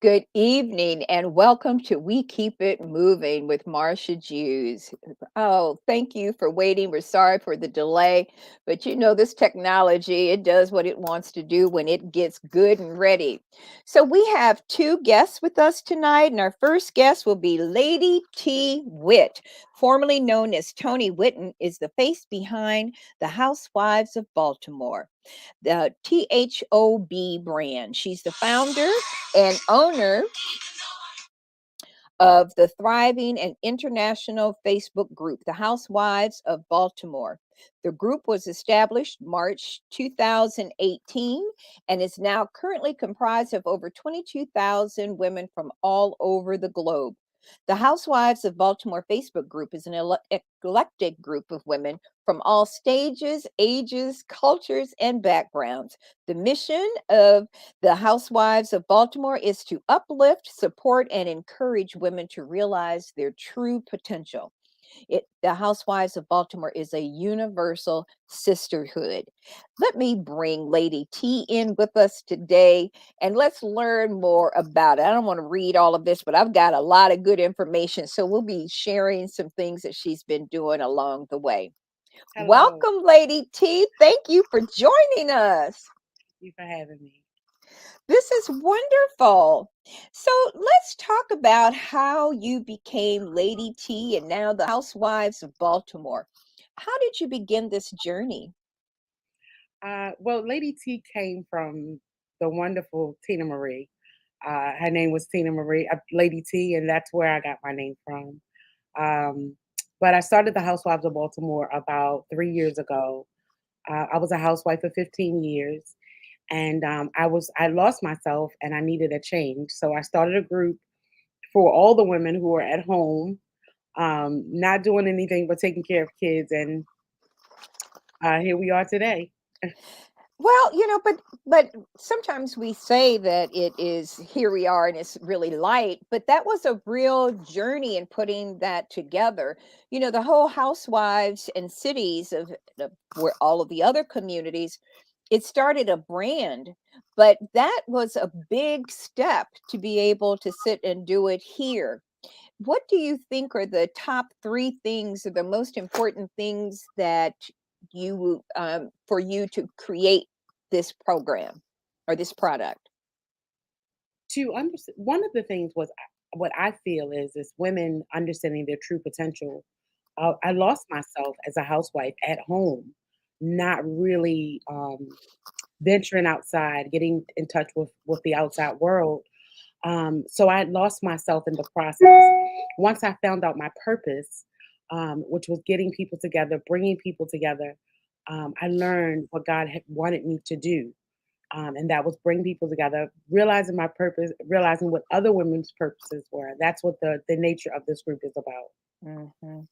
Good evening and welcome to We Keep It Moving with Marsha Jews. Oh, thank you for waiting. We're sorry for the delay, but this technology, it does what it wants to do when it gets good and ready. So we have two guests with us tonight, and our first guest will be Lady T. Whit, formerly known as Tony Whitten, is the face behind the Housewives of Baltimore, the THOB brand. She's the founder and owner of the thriving and international Facebook group, the Housewives of Baltimore. The group was established March 2018 and is now currently comprised of over 22,000 women from all over the globe. The Housewives of Baltimore Facebook group is an eclectic group of women from all stages, ages, cultures, and backgrounds. The mission of the Housewives of Baltimore is to uplift, support, and encourage women to realize their true potential. The Housewives of Baltimore is a universal sisterhood. Let me bring Lady T in with us today and let's learn more about it. I don't want to read all of this, but I've got a lot of good information. So we'll be sharing some things that she's been doing along the way. Hello. Welcome, Lady T. Thank you for joining us. Thank you for having me. This is wonderful. So let's talk about how you became Lady T and now the Housewives of Baltimore. How did you begin this journey? Well, Lady T came from the wonderful Tina Marie. Her name was Tina Marie, Lady T, and that's where I got my name from. Um, but I started the Housewives of Baltimore about 3 years ago. I was a housewife for 15 years, and I lost myself, and I needed a change. So I started a group for all the women who are at home, not doing anything but taking care of kids, and here we are today. Well, but sometimes we say that it is here we are and it's really light, but that was a real journey in putting that together. The whole housewives and cities of where all of the other communities, it started a brand, but that was a big step to be able to sit and do it here. What do you think are the top three things or the most important things that for you to create this program or this product? To understand, one of the things was what I feel is women understanding their true potential. I lost myself as a housewife at home, not really venturing outside, getting in touch with the outside world. So I lost myself in the process. Once I found out my purpose, which was getting people together, bringing people together, I learned what God had wanted me to do, and that was bring people together, realizing my purpose, realizing what other women's purposes were. That's what the nature of this group is about. Mhm.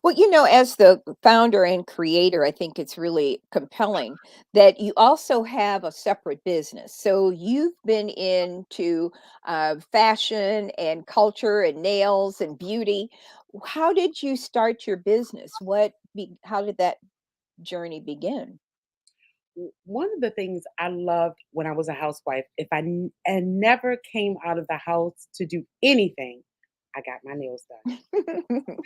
Well, as the founder and creator, I think it's really compelling that you also have a separate business. So you've been into fashion and culture and nails and beauty. How did you start your business? How did that journey begin? One of the things I loved when I was a housewife, if and never came out of the house to do anything, I got my nails done.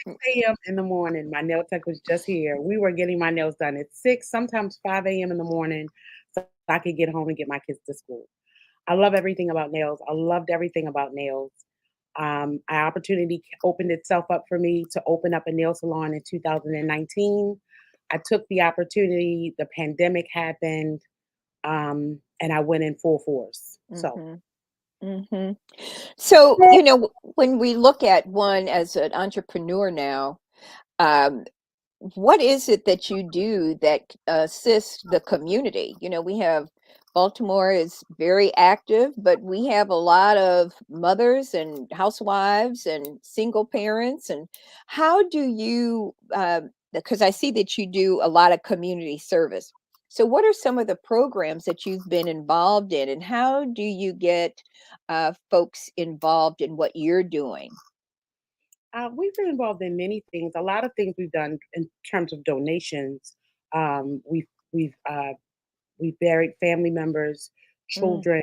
6 a.m. in the morning, my nail tech was just here. We were getting my nails done at 6, sometimes 5 a.m. in the morning, so I could get home and get my kids to school. I love everything about nails. I loved everything about nails. An opportunity opened itself up for me to open up a nail salon in 2019. I took the opportunity. The pandemic happened, and I went in full force. So Mhm. Mhm. So, when we look at one as an entrepreneur now, um, what is it that you do that assists the community? We have Baltimore is very active, but we have a lot of mothers and housewives and single parents. And how do you, because I see that you do a lot of community service. So, what are some of the programs that you've been involved in, and how do you get folks involved in what you're doing? we've been involved in many things. A lot of things we've done in terms of donations. Um, we've we've uh, we've buried family members, Mm, children.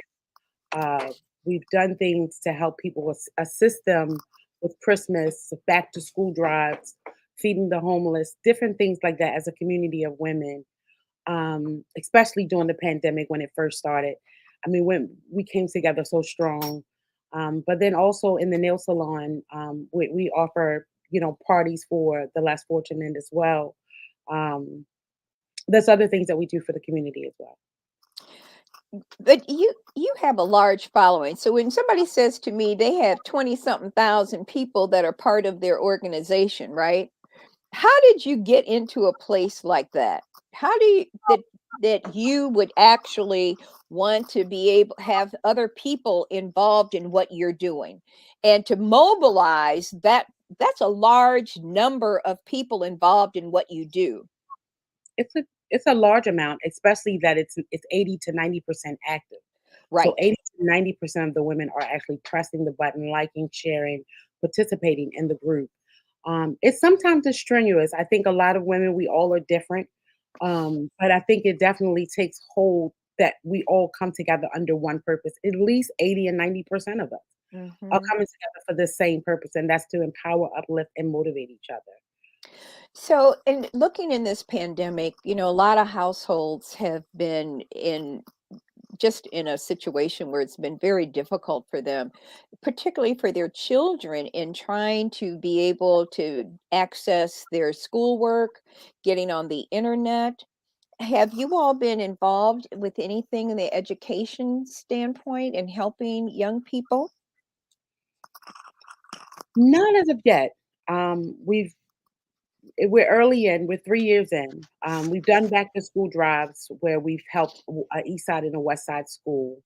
We've done things to help people, assist them with Christmas, back to school drives, feeding the homeless, different things like that as a community of women, especially during the pandemic when it first started. I mean, when we came together so strong. But then also in the nail salon, we offer, parties for the less fortunate as well. Um, there's other things that we do for the community as well. But you have a large following. So when somebody says to me they have 20 something thousand people that are part of their organization, right? How did you get into a place like that? How do you that you would actually want to be able have other people involved in what you're doing and to mobilize that's a large number of people involved in what you do. It's a large amount, especially that it's 80 to 90% active. So Right. 80 to 90% of the women are actually pressing the button, liking, sharing, participating in the group. It's sometimes it's strenuous. I think a lot of women, we all are different. But I think it definitely takes hold that we all come together under one purpose. At least 80 and 90% of us are Mhm. coming together for the same purpose, and that's to empower, uplift, and motivate each other. So, in looking in this pandemic, a lot of households have been in just in a situation where it's been very difficult for them, particularly for their children, in trying to be able to access their schoolwork, getting on the internet. Have you all been involved with anything in the education standpoint and helping young people? Not as of yet. We're early in, we're 3 years in. We've done back to school drives where we've helped East Side and a West Side school.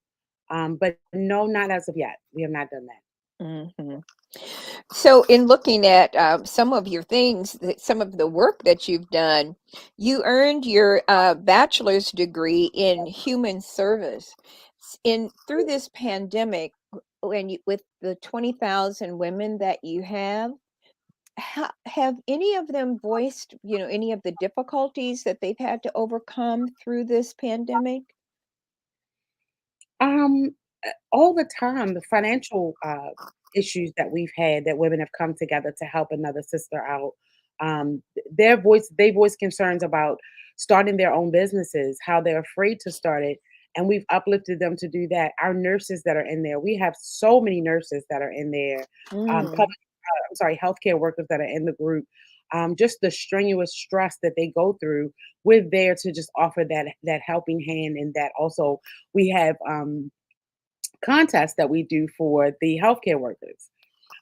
But no, not as of yet. We have not done that. Mhm. So, in looking at some of your things, some of the work that you've done, you earned your bachelor's degree in human service. In through this pandemic, when you with the 20,000 women that you have any of them voiced, any of the difficulties that they've had to overcome through this pandemic? Um, all the time, the financial issues that we've had that women have come together to help another sister out. They voice concerns about starting their own businesses, how they're afraid to start it, and we've uplifted them to do that. Our nurses that are in there, we have so many nurses that are in there. Mm, I'm sorry, healthcare workers that are in the group. Just the strenuous stress that they go through. We're there to just offer that helping hand, and that also we have contests that we do for the healthcare workers.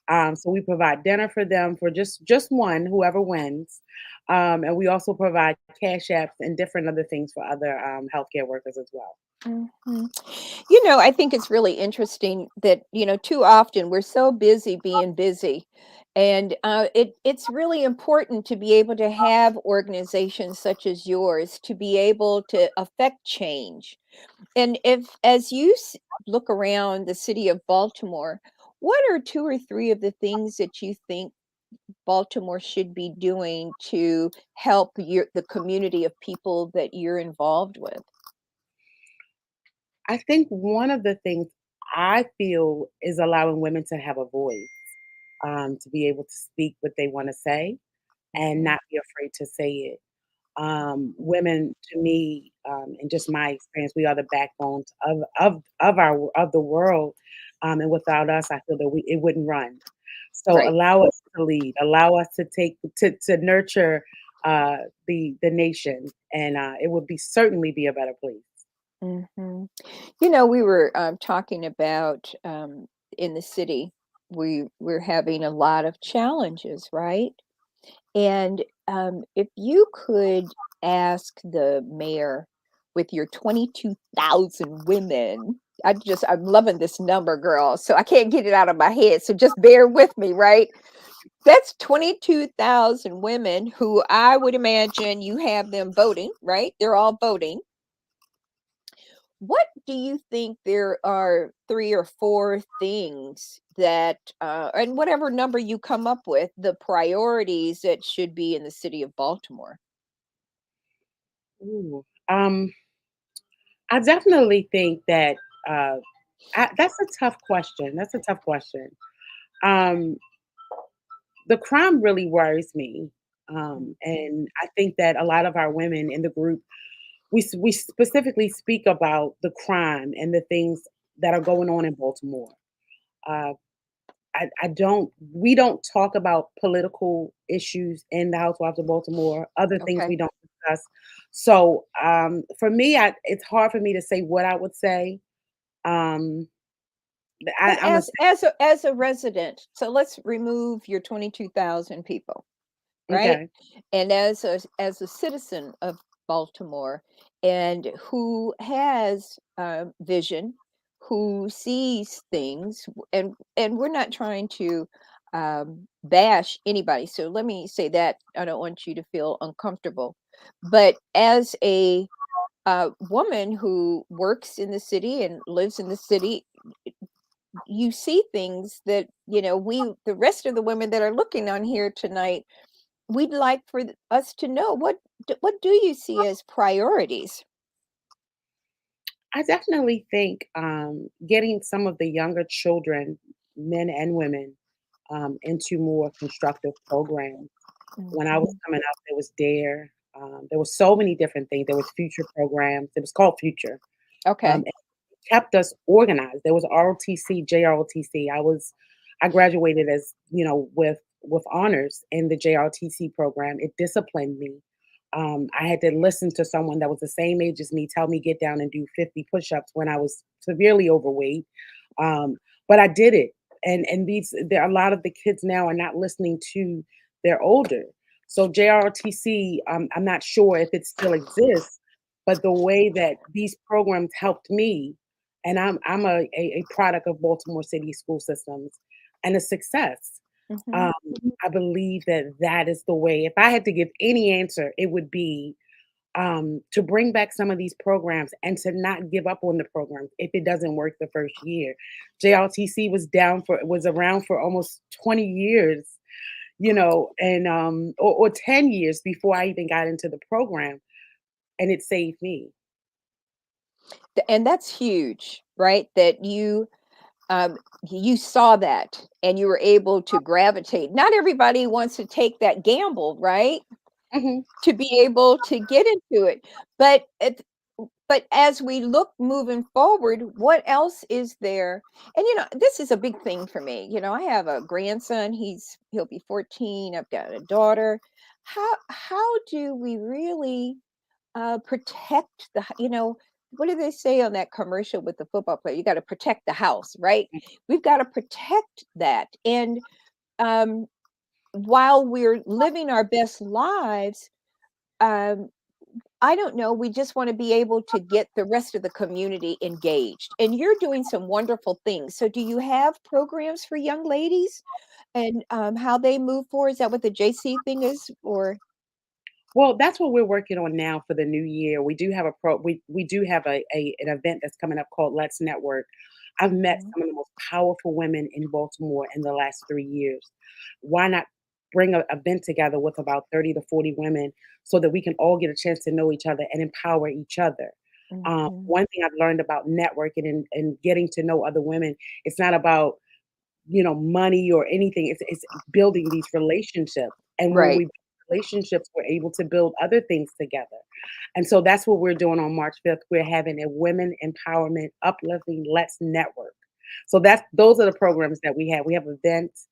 So we provide dinner for them for just one, whoever wins, and we also provide cash apps and different other things for other healthcare workers as well. mhm. I think it's really interesting that, too often we're so busy being busy. And it's really important to be able to have organizations such as yours to be able to affect change. And if, as you look around the city of Baltimore, what are two or three of the things that you think Baltimore should be doing to help the community of people that you're involved with? I think one of the things I feel is allowing women to have a voice, to be able to speak what they want to say and Mhm. not be afraid to say it. Women, to me, and just my experience, we are the backbones of the world, and without us, I feel that it wouldn't run. So Right. allow us to lead, allow us to to nurture the nation, and it would be certainly be a better place. Mhm. We were talking about in the city, we're having a lot of challenges, right? And if you could ask the mayor with your 22,000 women, I'm loving this number, girl. So I can't get it out of my head. So just bear with me, right? That's 22,000 women who I would imagine you have them voting, right? They're all voting. What do you think there are 3 or 4 things that, and whatever number you come up with, the priorities that should be in the city of Baltimore? Ooh. I definitely think that. That's a tough question. That's a tough question. Um, the crime really worries me, Mhm. and I think that a lot of our women in the group we specifically speak about the crime and the things that are going on in Baltimore. Uh, I don't we don't talk about political issues in the Housewives of Baltimore, other things Okay. we don't discuss. So, for me, it's hard for me to say what I would say. Um, But I'm a as a resident, so let's remove your 22,000 people, right? okay. And as a citizen of Baltimore, and who has vision, who sees things, and we're not trying to bash anybody. So let me say that I don't want you to feel uncomfortable, but as a woman who works in the city and lives in the city, you see things that we the rest of the women that are looking on here tonight, we'd like for us to know what do you see as priorities. I definitely think getting some of the younger children, men and women, into more constructive programs. When I was Mhm. coming up, there was Dare. There was so many different things. There was Future programs. It was called Future. Okay. It kept us organized. There was ROTC, JROTC. I graduated as with honors in the JROTC program. It disciplined me. I had to listen to someone that was the same age as me tell me get down and do 50 push-ups when I was severely overweight. Um, but I did it. And there are a lot of the kids now are not listening to their older. So JROTC, I'm not sure if it still exists, but the way that these programs helped me, and I'm a product of Baltimore City school systems and a success. Hmm. Um, I believe that that is the way. If I had to give any answer, it would be to bring back some of these programs and to not give up on the programs if it doesn't work the first year. JLTC was around for almost 20 years, and or 10 years before I even got into the program, and it saved me. And that's huge, right? That you saw that and you were able to gravitate. Not everybody wants to take that gamble, right? Mhm. To be able to get into it. But as we look moving forward, what else is there? And this is a big thing for me. I have a grandson, he'll be 14. I've got a daughter. How do we really protect what do they say on that commercial with the football player? You got to protect the house, right? We've got to protect that. And um, while we're living our best lives, um, I don't know, we just want to be able to get the rest of the community engaged. And you're doing some wonderful things. So, do you have programs for young ladies and how they move forward? Is that what the JC thing is? Or Well, that's what we're working on now for the new year. We do have we do have an event that's coming up called Let's Network. I've met Mhm, some of the most powerful women in Baltimore in the last 3 years. Why not bring an event together with about 30 to 40 women so that we can all get a chance to know each other and empower each other? mhm. One thing I've learned about networking and getting to know other women, it's not about money or anything. It's building these relationships. And when Right. we build relationships, we're able to build other things together. And so that's what we're doing on March 5th. We're having a women empowerment uplifting let's network. So those are the programs that we have. We have events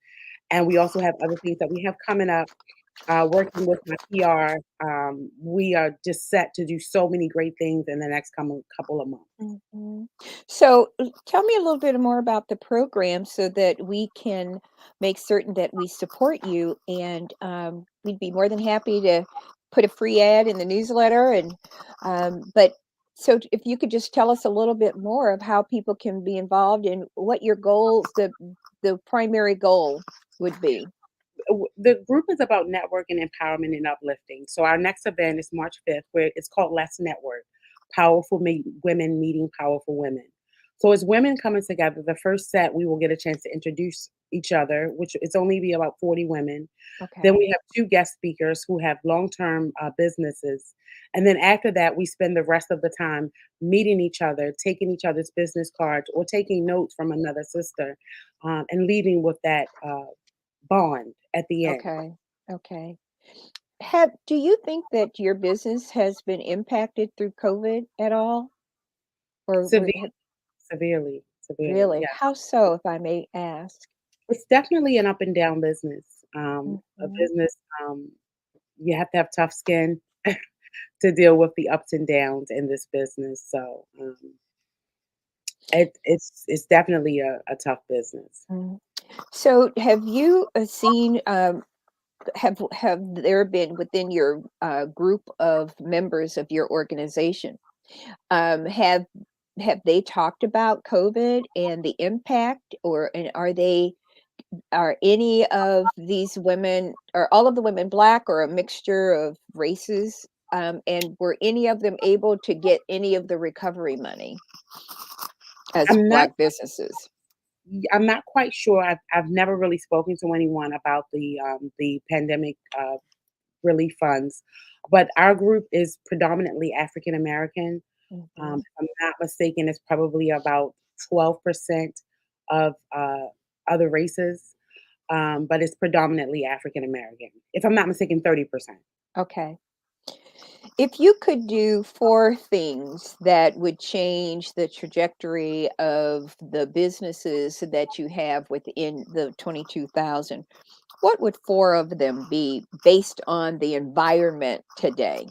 and we also have other things that we have coming up. Working with my PR, we are just set to do so many great things in the next couple of months. Mhm. So, tell me a little bit more about the program so that we can make certain that we support you. And we'd be more than happy to put a free ad in the newsletter. But so, if you could just tell us a little bit more of how people can be involved and what your goals, the primary goal would be. The group is about networking, empowerment, and uplifting. So our next event is March 5th, where it's called Let's Network: Powerful Women Meeting Powerful Women. So as women coming together, the first set we will get a chance to introduce each other, which it's only be about 40 women. Then Okay. we have 2 guest speakers who have long-term, businesses, and then after that, we spend the rest of the time meeting each other, taking each other's business cards, or taking notes from another sister, and leaving with that, bond at the end. Okay. Okay. Have do you think that your business has been impacted through COVID at all? Or Seve have severely, really? yeah. How so, if I may ask? It's definitely an up and down business. A Mhm. business, you have to have tough skin to deal with the ups and downs in this business, so, it's definitely a tough business. Mm. So, have you seen? Have there been within your group of members of your organization? Um, have have they talked about COVID and the impact, or and are any of these women, are all of the women black or a mixture of races? And were any of them able to get any of the recovery money as I'm not black businesses? I'm not quite sure. I've never really spoken to anyone about the pandemic, relief funds, but our group is predominantly African American. Mhm. If I'm not mistaken, it's probably about 12% of, other races, but it's predominantly African American. If I'm not mistaken, 30%. Okay. If you could do 4 things that would change the trajectory of the businesses that you have within the 22,000, what would 4 of them be based on the environment today?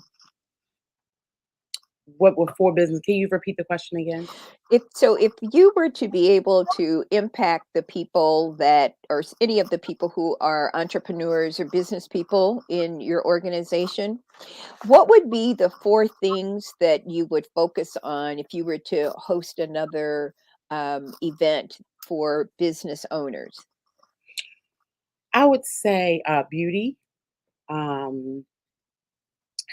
What were 4 business can you repeat the question again? If you were to be able to impact the people that or any of the people who are entrepreneurs or business people in your organization, what would be the 4 things that you would focus on if you were to host another, event for business owners? I would say, beauty, um,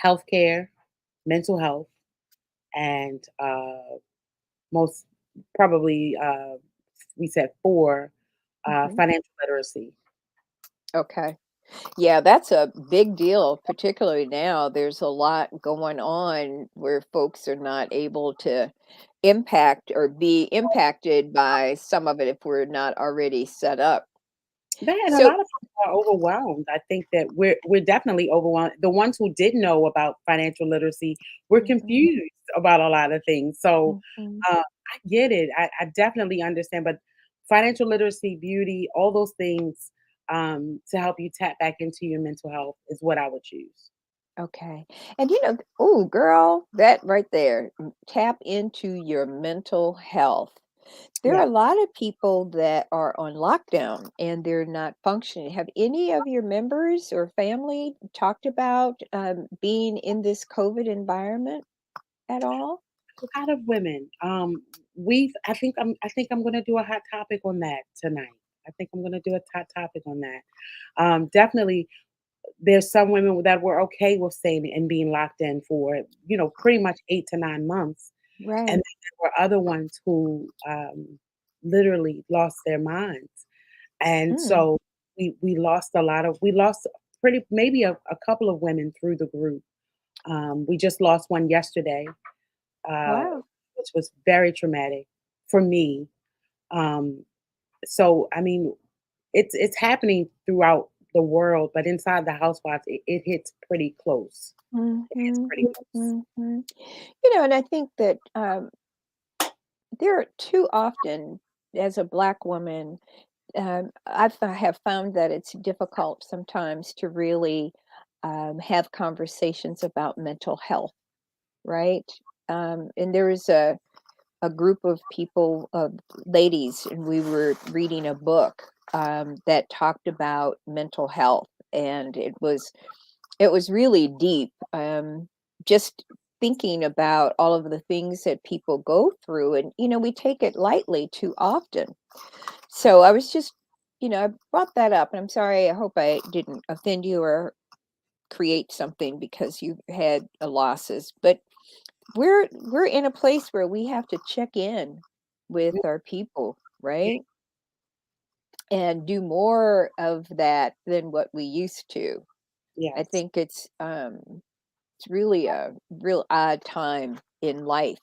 healthcare, mental health, and, most probably, we said 4, Mhm. financial literacy. Okay. Yeah, that's a big deal, particularly now. There's a lot going on where folks are not able to impact or be impacted by some of it if we're not already set up. That and a So lot of people are overwhelmed. I think that we're definitely overwhelmed. The ones who did know about financial literacy were Mhm, confused about a lot of things. So, mhm. I get it. I definitely understand, but financial literacy, beauty, all those things, to help you tap back into your mental health is what I would choose. Okay. And oh, girl, that right there, tap into your mental health. There are Yeah. a lot of people that are on lockdown and they're not functioning. Have any of your members or family talked about being in this COVID environment at all? A lot of women. I think I'm gonna do a hot topic on that tonight. I think I'm gonna do a hot topic on that. Definitely there's some women that were okay with staying and being locked in for, pretty much 8 to 9 months, and then Right. there were other ones who, literally lost their minds, and Mm, so we lost pretty maybe a couple of women through the group. We just lost one yesterday, uh, wow. which was very traumatic for me. Um, so, I mean, it's happening throughout the world, but inside the housewives, it hits pretty close. It hits Mhm, pretty close. mhm. And I think that there are too often, as a Black woman, I have found that it's difficult sometimes to really have conversations about mental health, right? And there is a group of people, ladies, and we were reading a book that talked about mental health, and it was really deep. Just thinking about all of the things that people go through, and we take it lightly too often. So I was just, I brought that up, and I'm sorry. I hope I didn't offend you or create something because you had losses. But we're in a place where we have to check in with our people, right? And do more of that than what we used to. I Yes. think it's really a real odd time in life.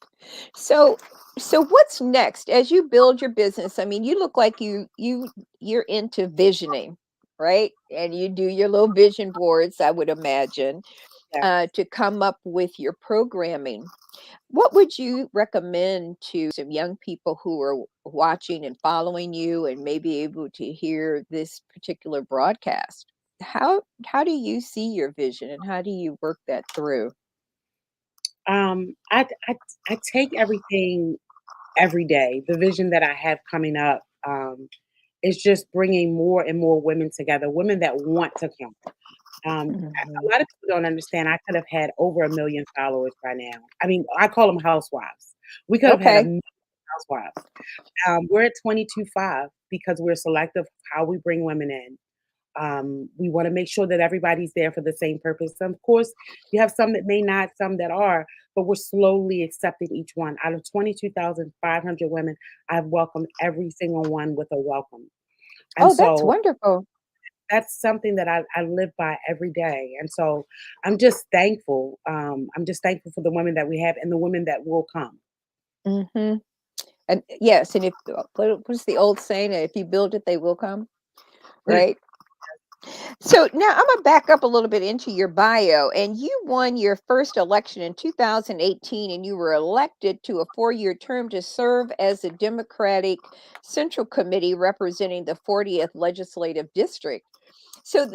So so what's next as you build your business? I mean, you look like you're into visioning, right? And you do your little vision boards, I would imagine, Yes. to come up with your programming. What would you recommend to some young people who are watching and following you and may be able to hear this particular broadcast? How do you see your vision and how do you work that through? Um, I I I take everything every day. The vision that I have coming up, is just bringing more and more women together, women that want to come. A Mhm. lot of people don't understand. I could have had over 1,000,000 followers by now. I mean, I call them housewives. We could have had a Okay. million housewives. We're at 22.5 because we're selective how we bring women in. We want to make sure that everybody's there for the same purpose. Of course, you have some that may not, some that are, but we're slowly accepting each one. Out of 22,500 women, I've welcomed every single one with a welcome. And Oh, that's so wonderful. that's something that I live by every day. And so I'm just thankful. I'm just thankful for the women that we have and the women that will come. Mhm. And yes, and if what's the old saying? If you build it, they will come, right? So now I'm gonna back up a little bit into your bio, and you won your first election in 2018, and you were elected to a 4-year term to serve as a Democratic Central Committee representing the 40th Legislative District. So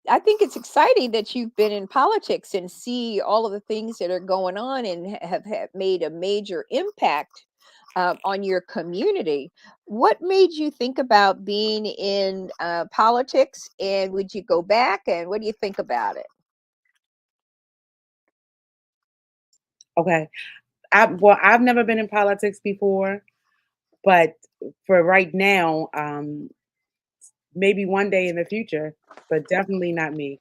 I think it's exciting that you've been in politics and see all of the things that are going on and have made a major impact on your community. What made you think about being in politics, and would you go back? And what do you think about it? Okay. I've never been in politics before, but for right now, maybe one day in the future, but definitely not me.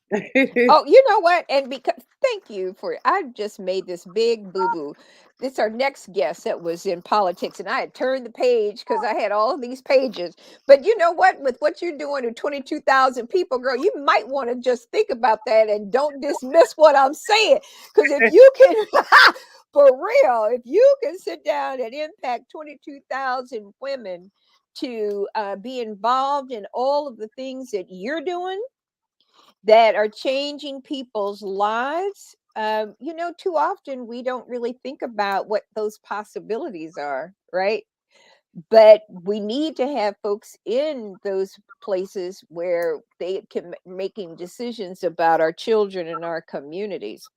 Oh, you know what? And because thank you for I just made this big boo boo. This our next guest that was in politics, and I had turned the page because I had all of these pages. But you know what? With what you're doing to 22,000 people, girl, you might want to just think about that and don't dismiss what I'm saying. Because if you can, for real, if you can sit down and impact 22,000 women to be involved in all of the things that you're doing that are changing people's lives. Too often we don't really think about what those possibilities are, right? But we need to have folks in those places where they can making decisions about our children and our communities.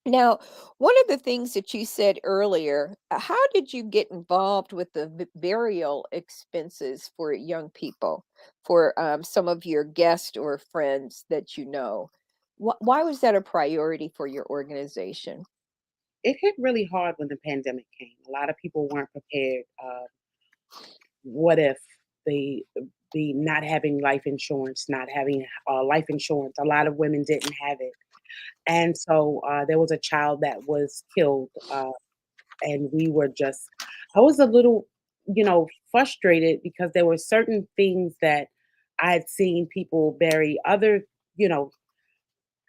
Now, one of the things that you said earlier, how did you get involved with the burial expenses for young people, for some of your guests or friends that you know? Why was that a priority for your organization? It hit really hard when the pandemic came. A lot of people weren't prepared. What if the the not having life insurance, not having life insurance? A lot of women didn't have it, and so there was a child that was killed, and we were just. I was a little, frustrated because there were certain things that I had seen people bury other, you know,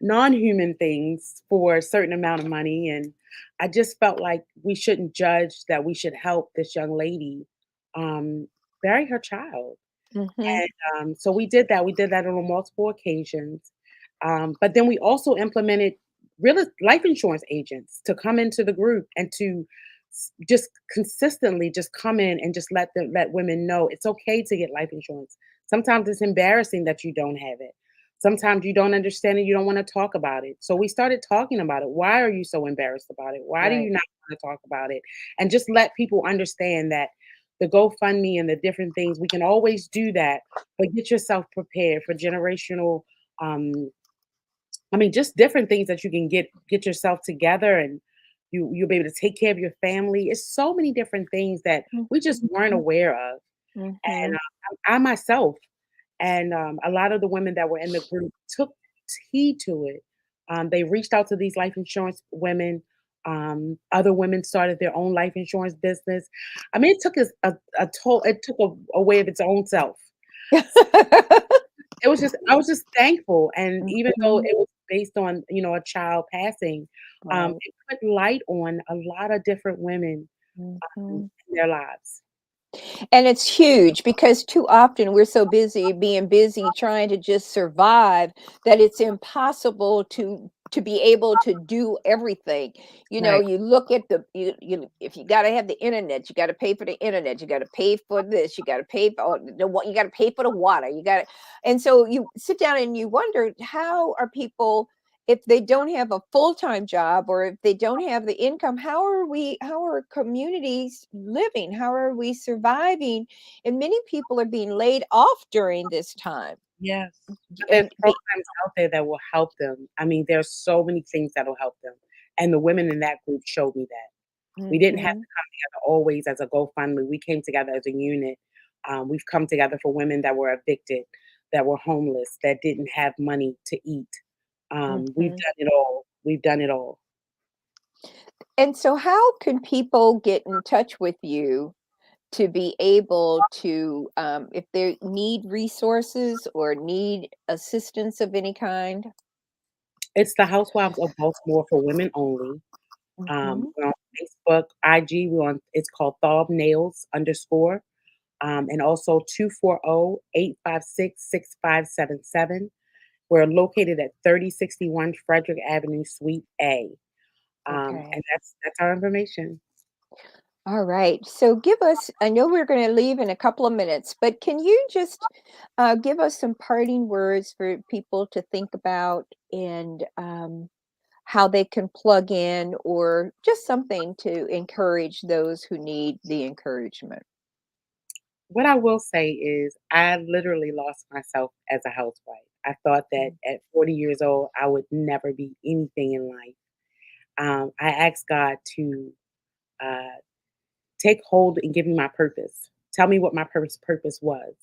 non-human things for a certain amount of money, and I just felt like we shouldn't judge, that we should help this young lady um, bury her child. Hmm. And so we did that. We did that on multiple occasions. But then we also implemented real life insurance agents to come into the group and to just consistently just come in and just let women know it's okay to get life insurance. Sometimes it's embarrassing that you don't have it. Sometimes you don't understand it, you don't want to talk about it. So we started talking about it. Why are you so embarrassed about it? Why do you Right. not want to talk about it? And just let people understand that the GoFundMe and the different things, we can always do that, but get yourself prepared for generational, um, I mean, just different things that you can get yourself together, and you'll be able to take care of your family. It's so many different things that we just weren't aware of. And Hmm. I myself and a lot of the women that were in the group took heed to it. They reached out to these life insurance women. Other women started their own life insurance business. I mean, it took us a toll. It took a way of its own self. It was just I was just thankful, and even though Mhm. it was based on, a child passing, Right. it put light on a lot of different women, Mhm. in their lives. And it's huge because too often we're so busy being busy trying to just survive that it's impossible to be able to do everything. You know, Right. you look at you if you got to have the internet, you got to pay for the internet, you got to pay for this, you got to pay for the what, you got to pay for the water, you got to, and so you sit down and you wonder how are people if they don't have a full-time job or if they don't have the income, how are communities living? How are we surviving? And many people are being laid off during this time. Yes. But there's And programs out there that will help them. I mean, there's so many things that'll help them, and the women in that group showed me that. We didn't have Mhm, to come together always as a GoFundMe. We came together as a unit. We've come together for women that were evicted, that were homeless, that didn't have money to eat. We've mhm. done it all. We've done it all. And so how can people get in touch with you to be able to if they need resources or need assistance of any kind? It's the Housewives of Baltimore for women only. Mhm. We're on Facebook, IG. It's called Thaw Nails underscore. And also 240-856-6577. We're located at 3061 Frederick Avenue, Suite A. Okay. And that's our information. All right. So give us, I know we're going to leave in a couple of minutes, but can you just give us some parting words for people to think about and how they can plug in or just something to encourage those who need the encouragement? What I will say is I literally lost myself as a housewife. I thought that Mm. at 40 years old, I would never be anything in life. I asked God to uh, take hold and give me my purpose. Tell me what my purpose was.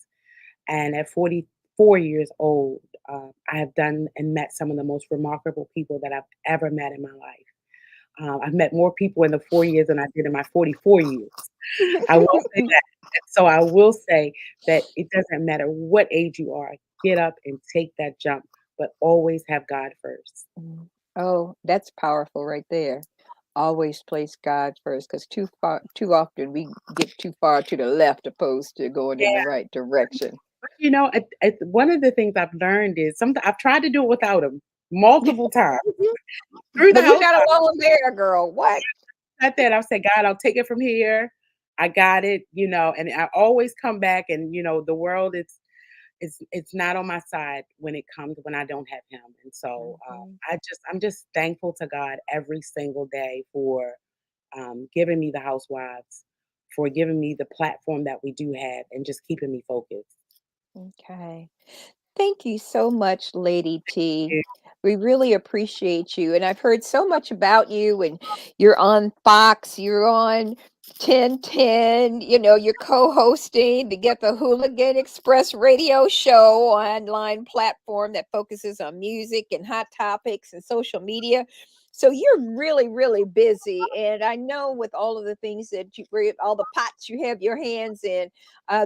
And at 44 years old, I have done and met some of the most remarkable people that I've ever met in my life. I've met more people in the 4 years than I did in my 44 years. I will say that. So I will say that it doesn't matter what age you are, get up and take that jump, but always have God first. Mm. Oh, that's powerful right there. Always place God first, because too often we get too far to the left opposed to going in the Yeah, right direction. but one of the things I've learned is sometimes I've tried to do it without him multiple times through the But you're house. not alone there, girl. What? At that, I'll say, God, I'll take it from here. I got it, and I always come back and the world it's not on my side when I don't have him. And so Mhm. I'm just thankful to God every single day for giving me the housewives, for giving me the platform that we do have and just keeping me focused. Okay. Thank you so much, Lady T. We really appreciate you. And I've heard so much about you, and you're on Fox, you're on 1010, you're co-hosting the Get the Hooligan Express radio show online platform that focuses on music and hot topics and social media. So you're really, really busy. And I know with all of the things that all the pots you have your hands in,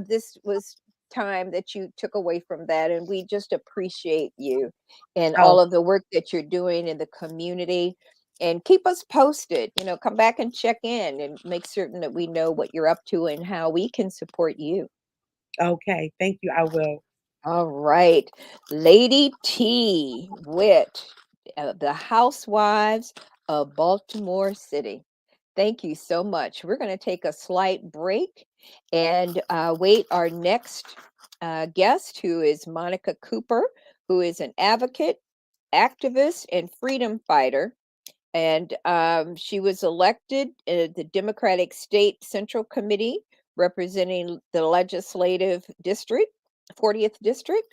this was time that you took away from that, and we just appreciate you and Oh, all of the work that you're doing in the community, and keep us posted, come back and check in and make certain that we know what you're up to and how we can support you. okay. Thank you. I will. All right. Lady T, Whit, the Housewives of Baltimore City. Thank you so much. We're going to take a slight break and wait our next guest, who is Monica Cooper, who is an advocate, activist, and freedom fighter. And she was elected the Democratic State Central Committee representing the legislative district, 40th district.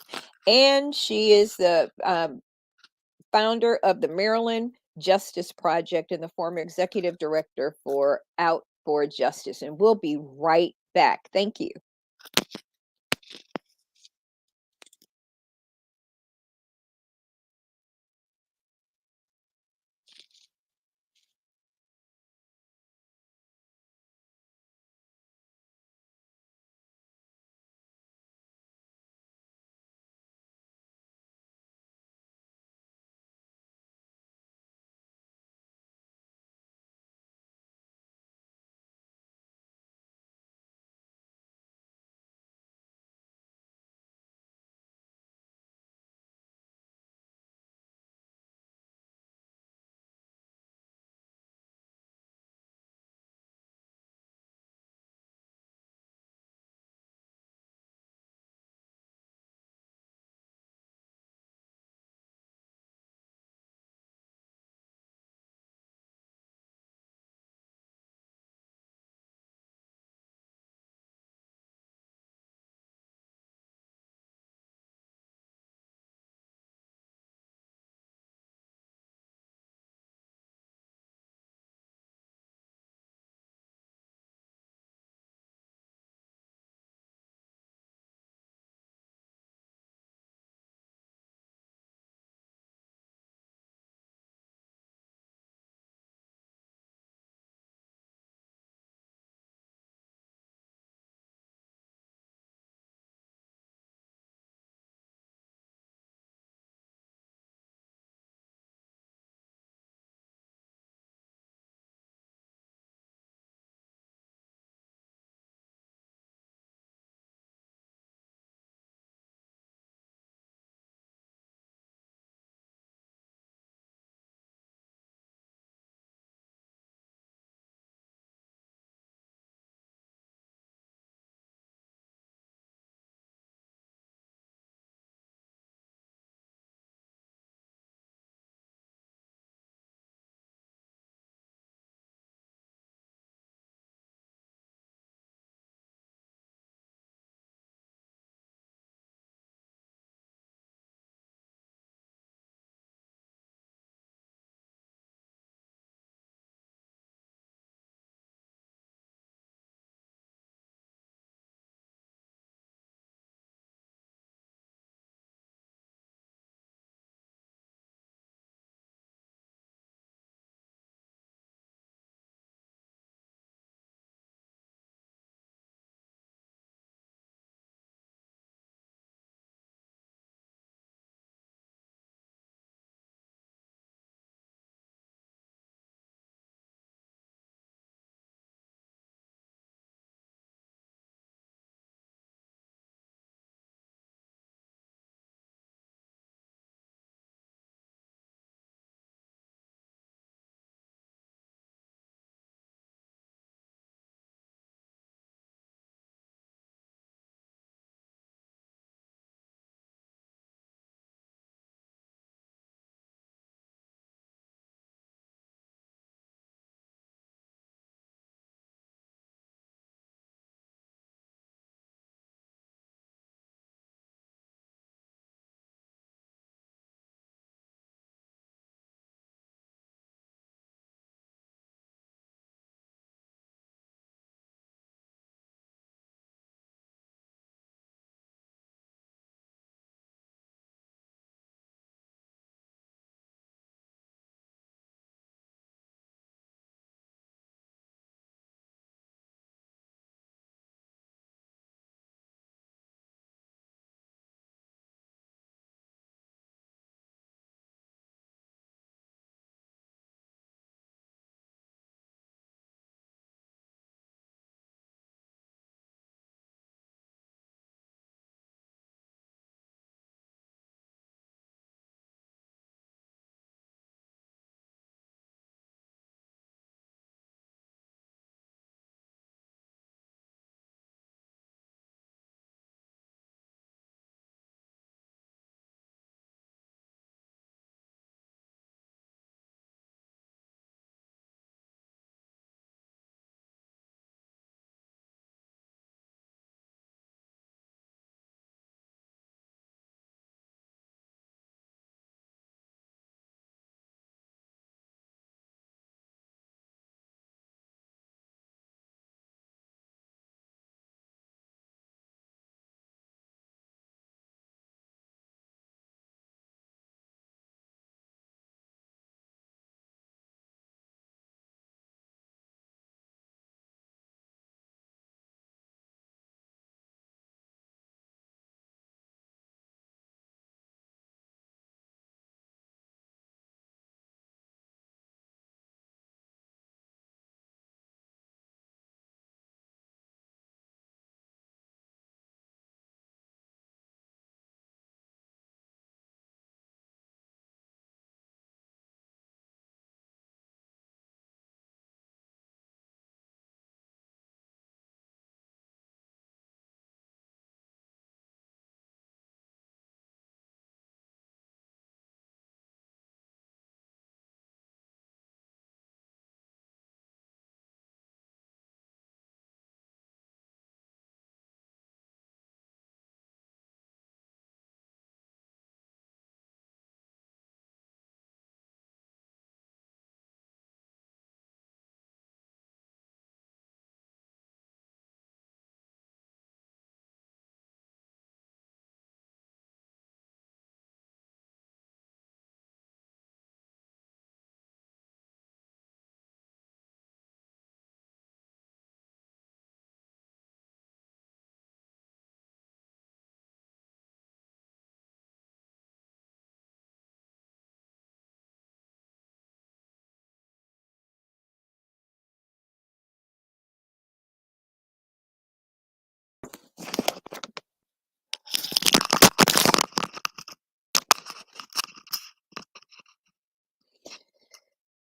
And she is the founder of the Maryland Justice Project and the former executive director for Out for Justice. And we'll be right back. Thank you.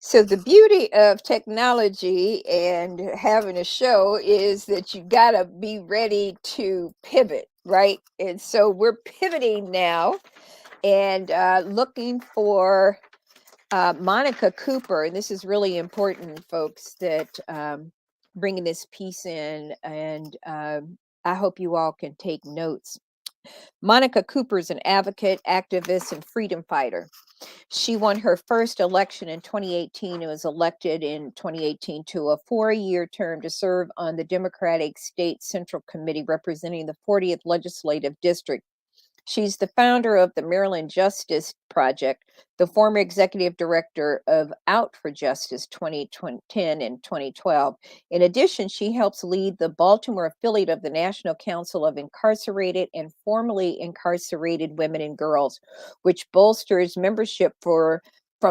So the beauty of technology and having a show is that you got to be ready to pivot, right? And so we're pivoting now and looking for Monica Cooper. And this is really important, folks, that bringing this piece in. And I hope you all can take notes. Monica Cooper is an advocate, activist, and freedom fighter. She won her first election in 2018 and was elected in 2018 to a 4-year term to serve on the Democratic State Central Committee representing the 40th Legislative District. She's the founder of the Maryland Justice Project, the former executive director of Out for Justice 2010 and 2012. In addition, she helps lead the Baltimore affiliate of the National Council of Incarcerated and Formerly Incarcerated Women and Girls, which bolsters membership from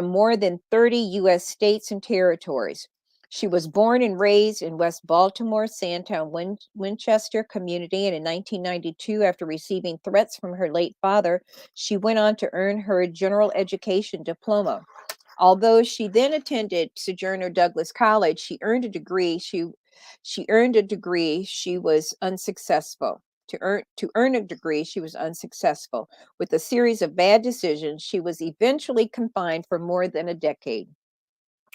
more than 30 U.S. states and territories. She was born and raised in West Baltimore, Sandtown, Winchester community, and in 1992, after receiving threats from her late father, she went on to earn her general education diploma. Although she then attended Sojourner Douglas College, she earned a degree. She earned a degree. She was unsuccessful. To earn a degree, she was unsuccessful. With a series of bad decisions, she was eventually confined for more than a decade.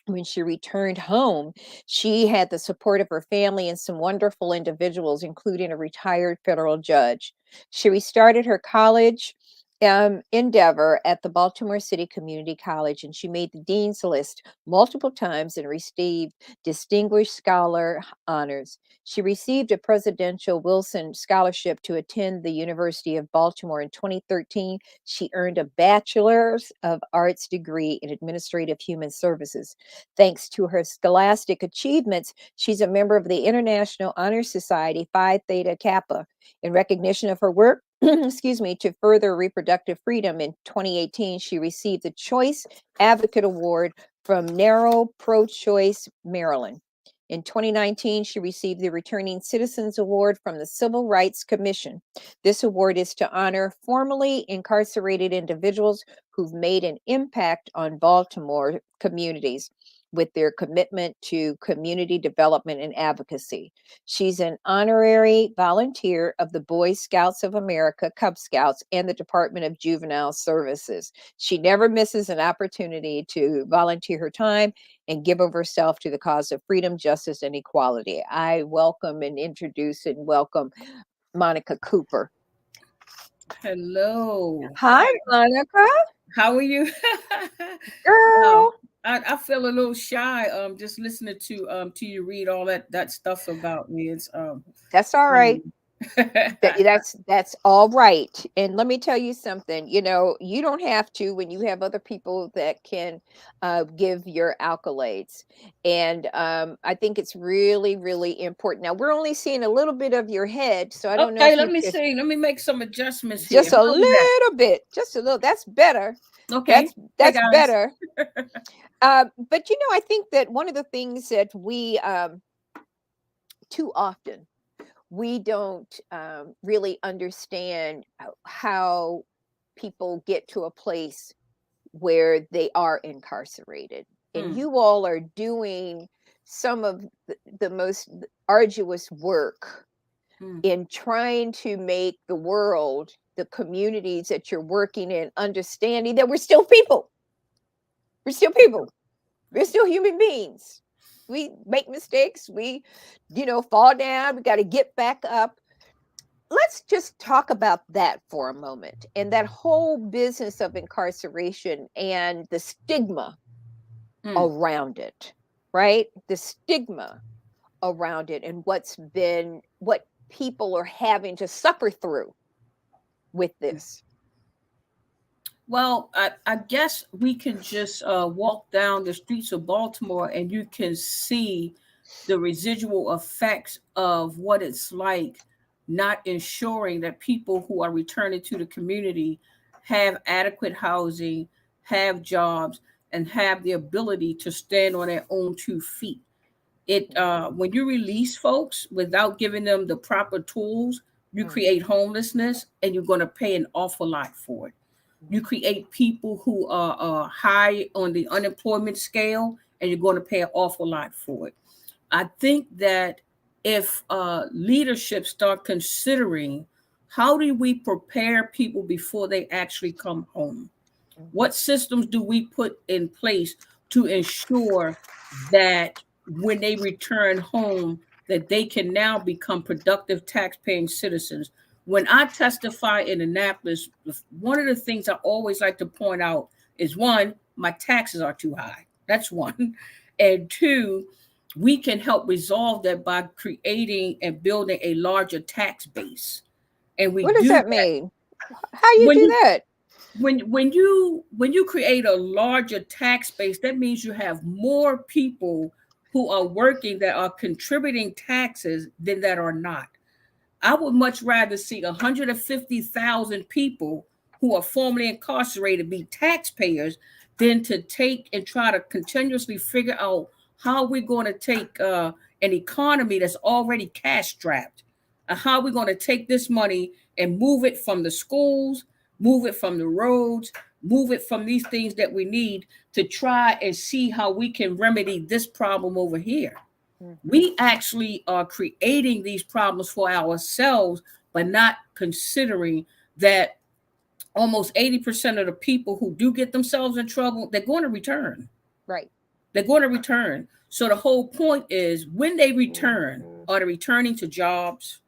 When she returned home, she had the support of her family and some wonderful individuals, including a retired federal judge. She restarted her college endeavor at the Baltimore City Community College, and she made the dean's list multiple times and received distinguished scholar honors. She received a Presidential Wilson Scholarship to attend the University of Baltimore in 2013. She earned a Bachelor's of Arts degree in Administrative Human Services. Thanks to her scholastic achievements, she's a member of the International Honor Society Phi Theta Kappa. In recognition of her work, excuse me, to further reproductive freedom in 2018, she received the Choice Advocate Award from Narrow Pro-Choice Maryland. In 2019, she received the Returning Citizens Award from the Civil Rights Commission. This award is to honor formerly incarcerated individuals who've made an impact on Baltimore communities with their commitment to community development and advocacy. She's an honorary volunteer of the Boy Scouts of America, Cub Scouts, and the Department of Juvenile Services. She never misses an opportunity to volunteer her time and give of herself to the cause of freedom, justice, and equality. I welcome and introduce and welcome Monica Cooper. Hello. Hi, Monica. How are you? Wow. Girl. I feel a little shy just listening to you read all that stuff about me. It's That's all right. um, That's all right. And let me tell you something, you don't have to when you have other people that can give your accolades. And I think it's really, really important. Now we're only seeing a little bit of your head, so I don't know Okay, if let you me could see. Let me make some adjustments here. just a How is that? little bit, just a little. That's better. Okay. Hey That's guys. better. But I think that one of the things that we too often we don't really understand how people get to a place where they are incarcerated. And Mm, you all are doing some of the most arduous work mm, in trying to make the world, the communities that you're working in, understanding that we're still people. We're still people. We're still human beings. We make mistakes. We fall down. We got to get back up. Let's just talk about that for a moment and that whole business of incarceration and the stigma mm. around it, right? The stigma around it and what people are having to suffer through with this. Well, I guess we can just walk down the streets of Baltimore and you can see the residual effects of what it's like not ensuring that people who are returning to the community have adequate housing, have jobs, and have the ability to stand on their own 2 feet. It when you release folks without giving them the proper tools, you Mm, create homelessness, and you're going to pay an awful lot for it. You mm, create people who are high on the unemployment scale, and you're going to pay an awful lot for it. I think that if leadership start considering how do we prepare people before they actually come home, Mhm. what systems do we put in place to ensure that when they return home, that they can now become productive tax-paying citizens? When I testify in Annapolis, one of the things I always like to point out is, one, my taxes are too high. That's one. And two, we can help resolve that by creating and building a larger tax base. And we What does do that that mean? How you when do you that? when you create a larger tax base, that means you have more people who are working that are contributing taxes than that are not. I would much rather see 150,000 people who are formerly incarcerated be taxpayers than to take and try to continuously figure out how we're going to take an economy that's already cash strapped, and how we're going to take this money and move it from the schools, move it from the roads, move it from these things that we need to try and see how we can remedy this problem over here. Mhm. We actually are creating these problems for ourselves, but not considering that almost 80% of the people who do get themselves in trouble, they're going to return. Right. They're going to return. So the whole point is, when they return, Mhm. are they returning to jobs?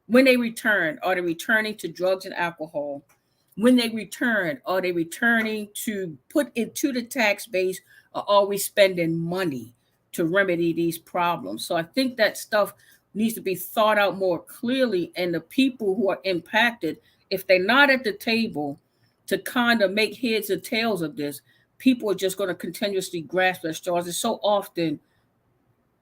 When they return, are they returning to drugs and alcohol? When they return, are they returning to put into the tax base, or are we spending money to remedy these problems? So I think that stuff needs to be thought out more clearly. And the people who are impacted, if they're not at the table to kind of make heads or tails of this, people are just going to continuously grasp at straws. And so often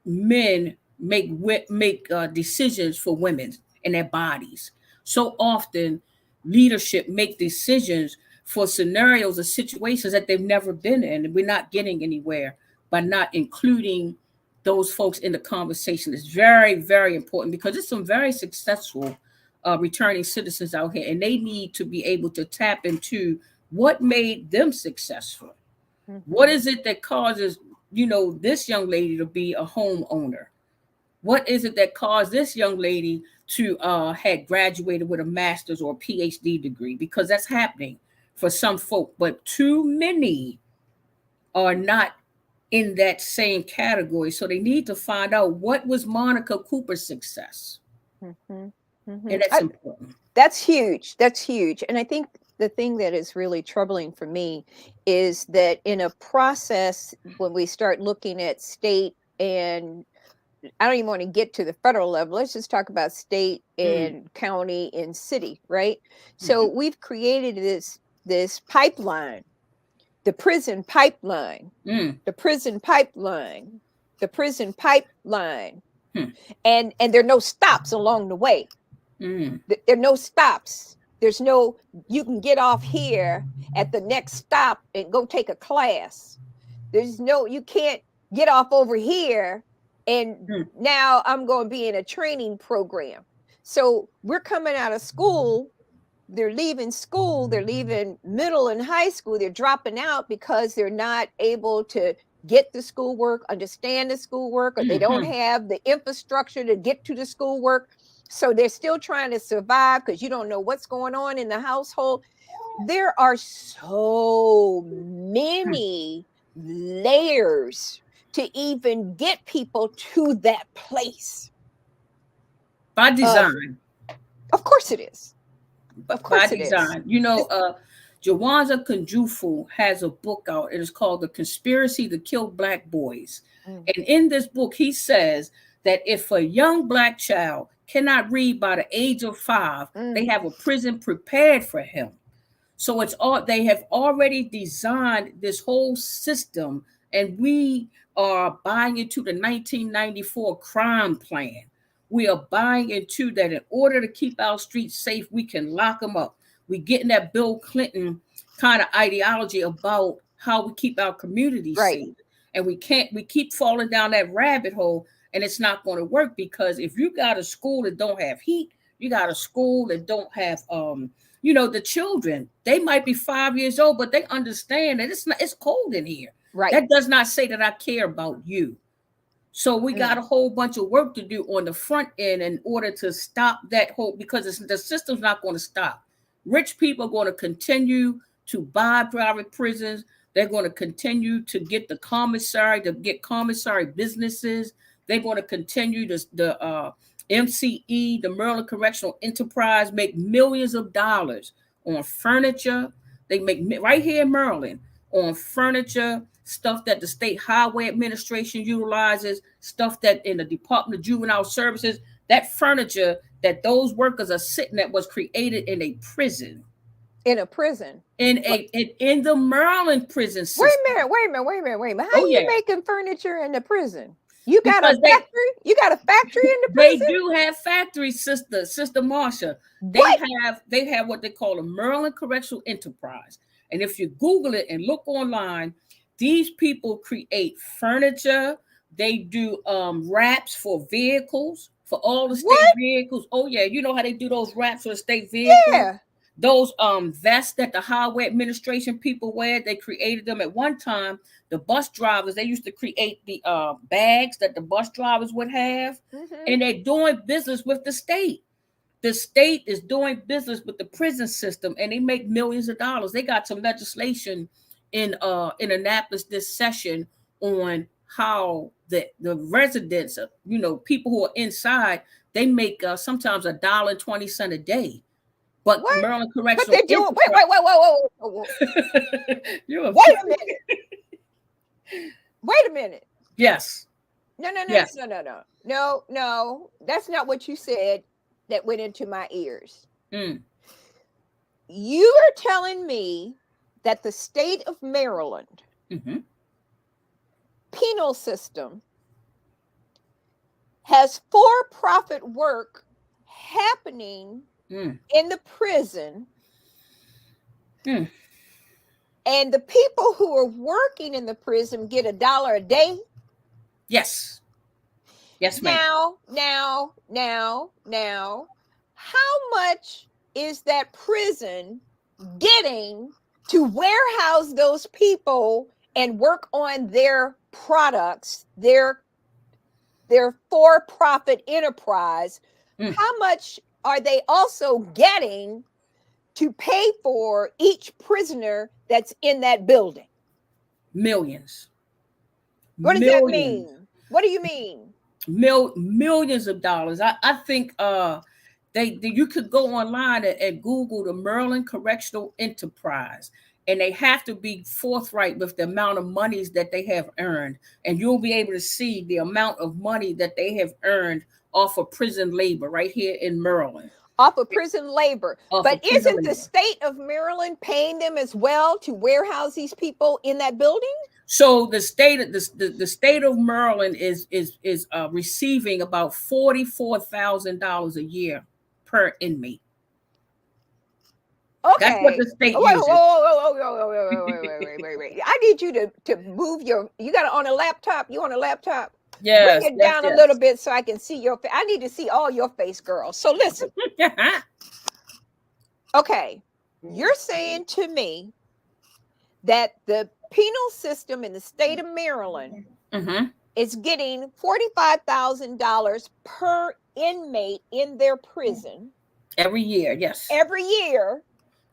men make decisions for women and their bodies. So often, leadership make decisions for scenarios or situations that they've never been in, and we're not getting anywhere by not including those folks in the conversation. It's very, very important, because it's some very successful returning citizens out here, and they need to be able to tap into what made them successful. What Mhm. is it that causes, this young lady to be a homeowner? What is it that caused this young lady to had graduated with a master's or a PhD degree? Because that's happening for some folk, but too many are not in that same category. So they need to find out what was Monica Cooper's success, Mhm. and Mhm. that's important. That's huge. That's huge. And I think the thing that is really troubling for me is that in a process, when we start looking at state and I don't even want to get to the federal level. Let's just talk about state Mm, and county and city, right? So mhm, we've created this pipeline, the prison pipeline, mm, the prison pipeline, the prison pipeline, mm, and there are no stops along the way. mm, There are no stops. There's no, you can get off here at the next stop and go take a class. There's no, you can't get off over here and mm, now I'm going to be in a training program. So we're coming out of school, they're leaving middle and high school, they're dropping out because they're not able to get the schoolwork, understand the schoolwork, or they don't mhm. have the infrastructure to get to the schoolwork. So they're still trying to survive because you don't know what's going on in the household. There are so many layers to even get people to that place By of design. course it is, of By course it is. design. This, Jawanza Kunjufu has a book out. It is called The Conspiracy to Kill Black Boys. mm, And in this book, he says that if a young black child cannot read by the age of 5, they mm, have a prison prepared for him. So it's all, they have already designed this whole system, and we are buying into the 1994 crime plan. We are buying into that in order to keep our streets safe, we can lock them up. We getting that Bill Clinton kind of ideology about how we keep our communities right. safe. And we keep falling down that rabbit hole, and it's not going to work, because if you got a school that don't have heat, you got a school that don't have the children, they might be 5 years old, but they understand that it's not, it's cold in here. Right. That does not say that I care about you. So we got a whole bunch of work to do on the front end in order to stop that whole, because the system's not going to stop. Rich people are going to continue to buy private prisons. They're going to continue to get the commissary, to get commissary businesses. They're going to continue the MCE, the Maryland Correctional Enterprise, make millions of dollars on furniture. They make right here in Maryland on furniture, stuff that the State Highway Administration utilizes, stuff that in the Department of Juvenile Services, that furniture that those workers are sitting at was created in a prison. In a prison. In the Maryland prison system. Wait a minute. How Oh, you yeah. making furniture in the prison? You got Because a factory? You got a factory in the They prison? do have factories, Sister Marsha. What? They have what they call a Maryland Correctional Enterprise. And if you Google it and look online, these people create furniture. They do wraps for vehicles, for all the state What? vehicles. Oh yeah, you know how they do those wraps for the state vehicles? Yeah. Those vests that the highway administration people wear, they created them at one time. The bus drivers, they used to create the bags that the bus drivers would have. And they're doing business with the state. The state is doing business with the prison system, and they make millions of dollars. They got some legislation in Annapolis this session on how the residents, people who are inside, they make sometimes $1.20 a day. But What? Maryland But Correctional they're doing. Wait. You're a Wait a minute. Wait a minute. Yes. No. Yes. No. That's not what you said. That went into my ears. You are telling me that the state of Maryland penal system has for-profit work happening in the prison, and the people who are working in the prison get $1 a day? Yes. Yes, ma'am. Now, how much is that prison getting to warehouse those people and work on their products, their for-profit enterprise? How much are they also getting to pay for each prisoner that's in that building? Millions. What does that mean? What do you mean? Millions of dollars. I think you could go online and Google the Maryland Correctional Enterprise, and they have to be forthright with the amount of monies that they have earned, and you'll be able to see the amount of money that they have earned off of prison labor right here in Maryland. Off of prison labor. But isn't the state of Maryland paying them as well to warehouse these people in that building? So the state of Maryland is receiving about $44,000 a year per inmate. Okay. That's what the state uses. Wait. I need you to move you got it on a laptop. You on a laptop? Yes. Bring it down a little bit so I can see your face. I need to see all your face, girl. So listen. Okay. You're saying to me that the penal system in the state of Maryland is getting $45,000 per inmate in their prison every year. Yes, every year.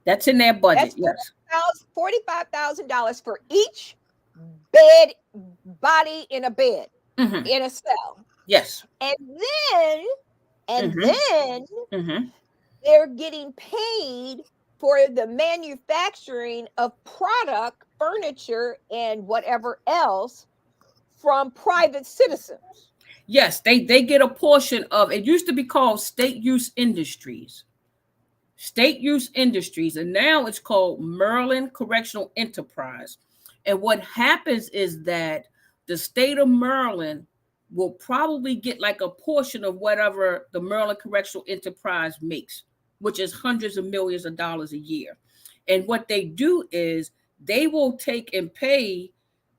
That's in their budget. That's yes, $45,000 for each body in a bed in a cell. Yes, and then they're getting paid for the manufacturing of product, furniture, and whatever else from private citizens. Yes, they get a portion of it. Used to be called state use industries. And now it's called Maryland Correctional Enterprise. And what happens is that the state of Maryland will probably get like a portion of whatever the Maryland Correctional Enterprise makes, which is hundreds of millions of dollars a year. And what they do is they will take and pay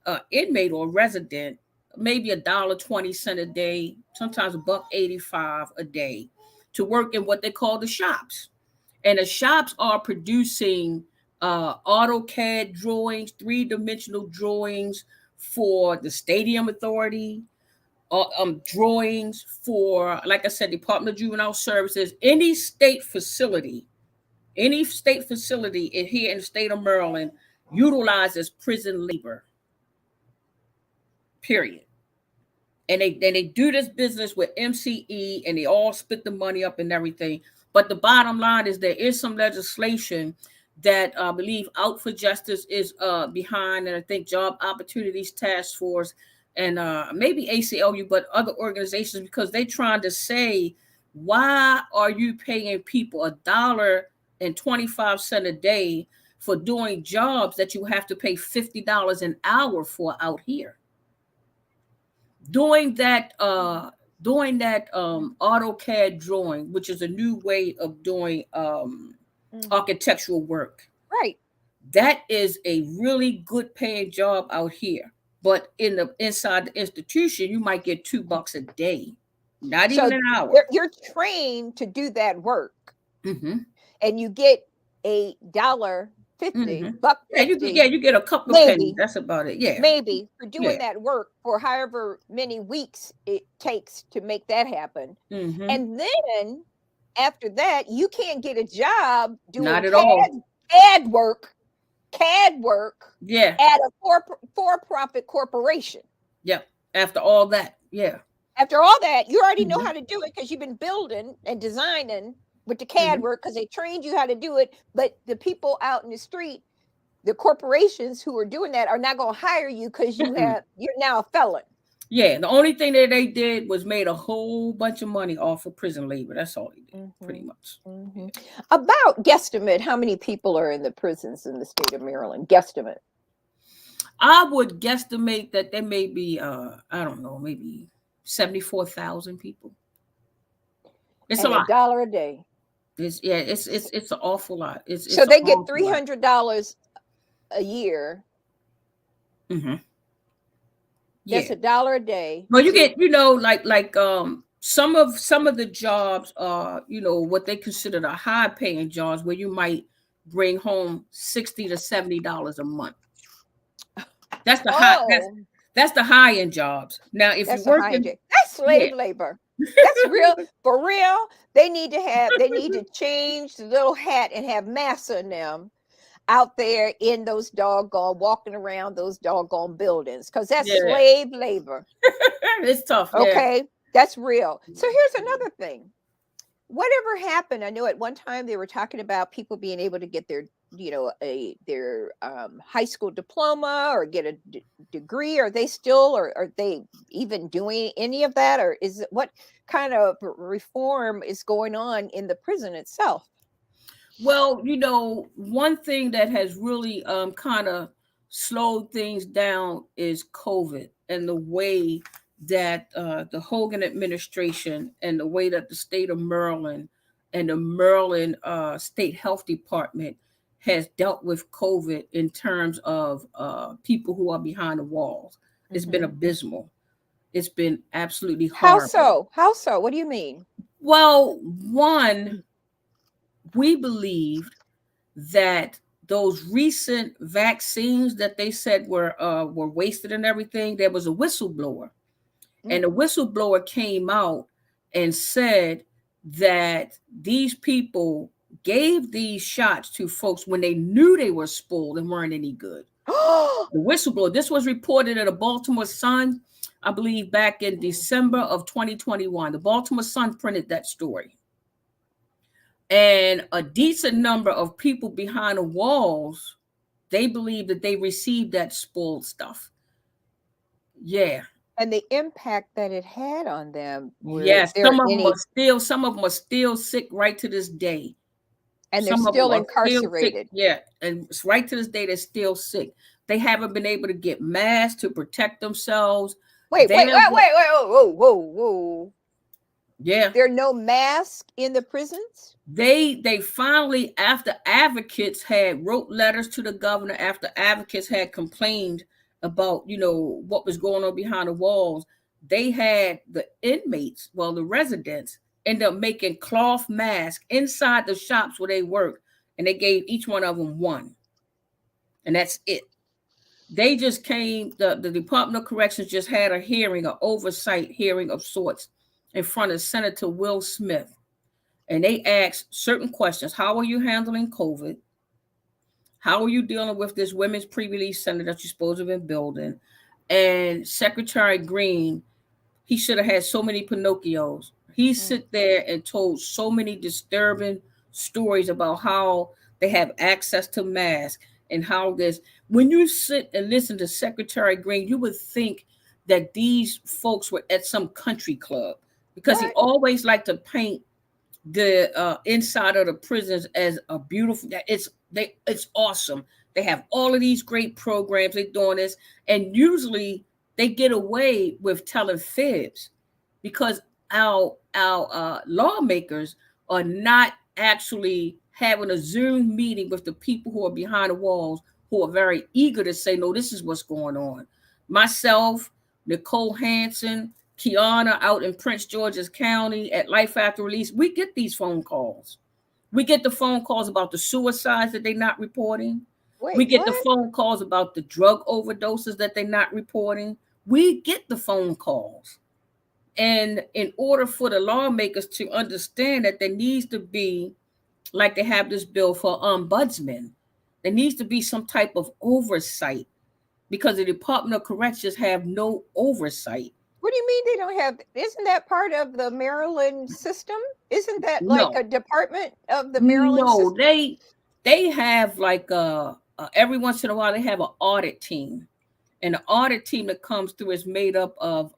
an inmate or resident maybe $1.20 a day, sometimes $1.85 a day, to work in what they call the shops. And the shops are producing AutoCAD drawings, three-dimensional drawings for the Stadium Authority, drawings for, like I said, Department of Juvenile Services, any state facility here in the state of Maryland utilizes prison labor, period. And they do this business with MCE, and they all split the money up and everything. But the bottom line is there is some legislation that I believe Out for Justice is behind, and I think Job Opportunities Task Force and maybe ACLU, but other organizations, because they're trying to say, why are you paying people $1.25 a day for doing jobs that you have to pay $50 an hour for out here? Doing that AutoCAD drawing, which is a new way of doing architectural work. Right. That is a really good paying job out here. But inside the institution, you might get $2 a day, not even an hour. You're trained to do that work, Mm-hmm. and you get $1.50, $1.50. You get a couple of pennies. That's about it. Yeah, maybe for doing that work for however many weeks it takes to make that happen. Mm-hmm. And then after that, you can't get a job doing not at all CAD work. Yeah, at a for-profit corporation. Yeah. After all that, After all that, you already know how to do it because you've been building and designing with the CAD work because they trained you how to do it. But the people out in the street, the corporations who are doing that, are not going to hire you because you're now a felon. Yeah, the only thing that they did was made a whole bunch of money off of prison labor. That's all they did, pretty much. Mm-hmm. About guesstimate, how many people are in the prisons in the state of Maryland? Guesstimate. I would guesstimate that there may be, I don't know, maybe 74,000 people. It's a lot. $1 a day. It's an awful lot. So they get $300 a year. Mm-hmm. That's $1 a day. Well, you get, like some of the jobs are, what they consider the high paying jobs where you might bring home $60 to $70 a month. That's the high. That's the high end jobs. Now, if you're working, that's slave labor. That's real. For real, they need to change the little hat and have Massa in them out there in those walking around those doggone buildings, because that's slave labor. It's tough. Okay, that's real. So here's another thing. Whatever happened, I know at one time they were talking about people being able to get their high school diploma or get a degree. Are they still, or are they even doing any of that? Or what kind of reform is going on in the prison itself? Well, one thing that has really kind of slowed things down is COVID, and the way that the Hogan administration and the way that the state of Maryland and the Maryland State Health Department has dealt with COVID in terms of people who are behind the walls. It's been abysmal. It's been absolutely horrible. How so? What do you mean? Well, one, we believed that those recent vaccines that they said were wasted and everything, there was a whistleblower. And the whistleblower came out and said that these people gave these shots to folks when they knew they were spoiled and weren't any good. The whistleblower, this was reported in the Baltimore Sun, I believe back in December of 2021. The Baltimore Sun printed that story. And a decent number of people behind the walls, they believe that they received that spoiled stuff. Yeah. And the impact that it had on them. Yes, some of them are still sick right to this day. And they're still incarcerated. And it's right to this day, they're still sick. They haven't been able to get masks to protect themselves. Wait, whoa. Yeah. There are no masks in the prisons? They finally, after advocates had wrote letters to the governor, after advocates had complained about, what was going on behind the walls, they had the inmates, the residents, end up making cloth masks inside the shops where they work, and they gave each one of them one. and that's it. They just came, the Department of Corrections just had a hearing, an oversight hearing of sorts, in front of Senator Will Smith. And they asked certain questions. How are you handling COVID? How are you dealing with this women's pre-release center that you're supposed to have been building? And Secretary Green, he should have had so many Pinocchios. He sit there and told so many disturbing stories about how they have access to masks and how this. When you sit and listen to Secretary Green, you would think that these folks were at some country club, because he What? always liked to paint the inside of the prisons as a beautiful. It's awesome. They have all of these great programs. They're doing this, and usually they get away with telling fibs, because our lawmakers are not actually having a Zoom meeting with the people who are behind the walls, who are very eager to say, no, this is what's going on. Myself, Nicole Hansen, Kiana out in Prince George's County at Life After Release, we get these phone calls. We get the phone calls about the suicides that they're not reporting. We Wait, get the what? phone calls about the drug overdoses that they're not reporting. We get the phone calls. And in order for the lawmakers to understand that there needs to be, like they have this bill for ombudsman, there needs to be some type of oversight, because the Department of Corrections have no oversight. What do you mean they don't have? Isn't that part of the Maryland system? Isn't that like No, a department of the Maryland no, system? they have like every once in a while they have an audit team, and the audit team that comes through is made up of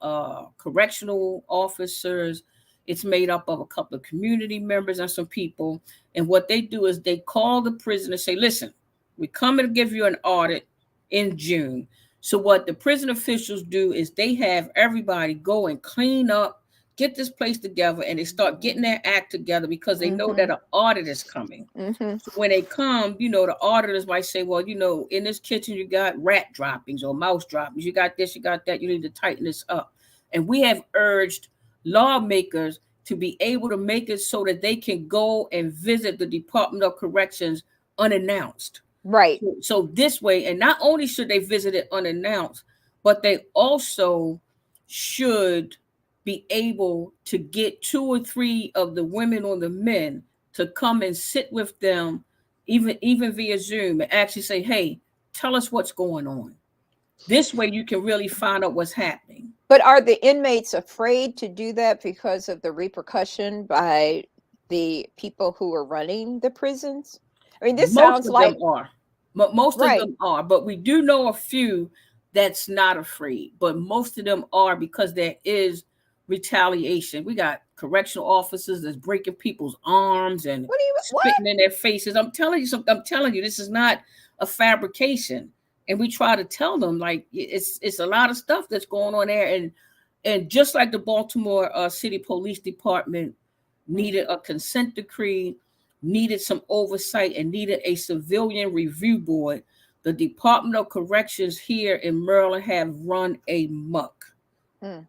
correctional officers. It's made up of a couple of community members and some people. And what they do is they call the prison and say, listen, we're coming to give you an audit in June. So what the prison officials do is they have everybody go and clean up, get this place together, and they start getting their act together, because they know that an audit is coming. Mm-hmm. So when they come, the auditors might say, well, in this kitchen, you got rat droppings or mouse droppings. You got this, you got that. You need to tighten this up. And we have urged lawmakers to be able to make it so that they can go and visit the Department of Corrections unannounced. Right. So this way, and not only should they visit it unannounced, but they also should be able to get 2 or 3 of the women or the men to come and sit with them, even via Zoom, and actually say, hey, tell us what's going on. This way you can really find out what's happening. But are the inmates afraid to do that because of the repercussion by the people who are running the prisons? I mean, this Most sounds of them like are. But most of right. them are. But we do know a few that's not afraid. But most of them are, because there is retaliation. We got correctional officers that's breaking people's arms and What do you what? spitting in their faces. I'm telling you something. I'm telling you, this is not a fabrication. And we try to tell them, like, it's a lot of stuff that's going on there. And just like the Baltimore City Police Department needed a consent decree, needed some oversight, and needed a civilian review board, the Department of Corrections here in Maryland have run amok.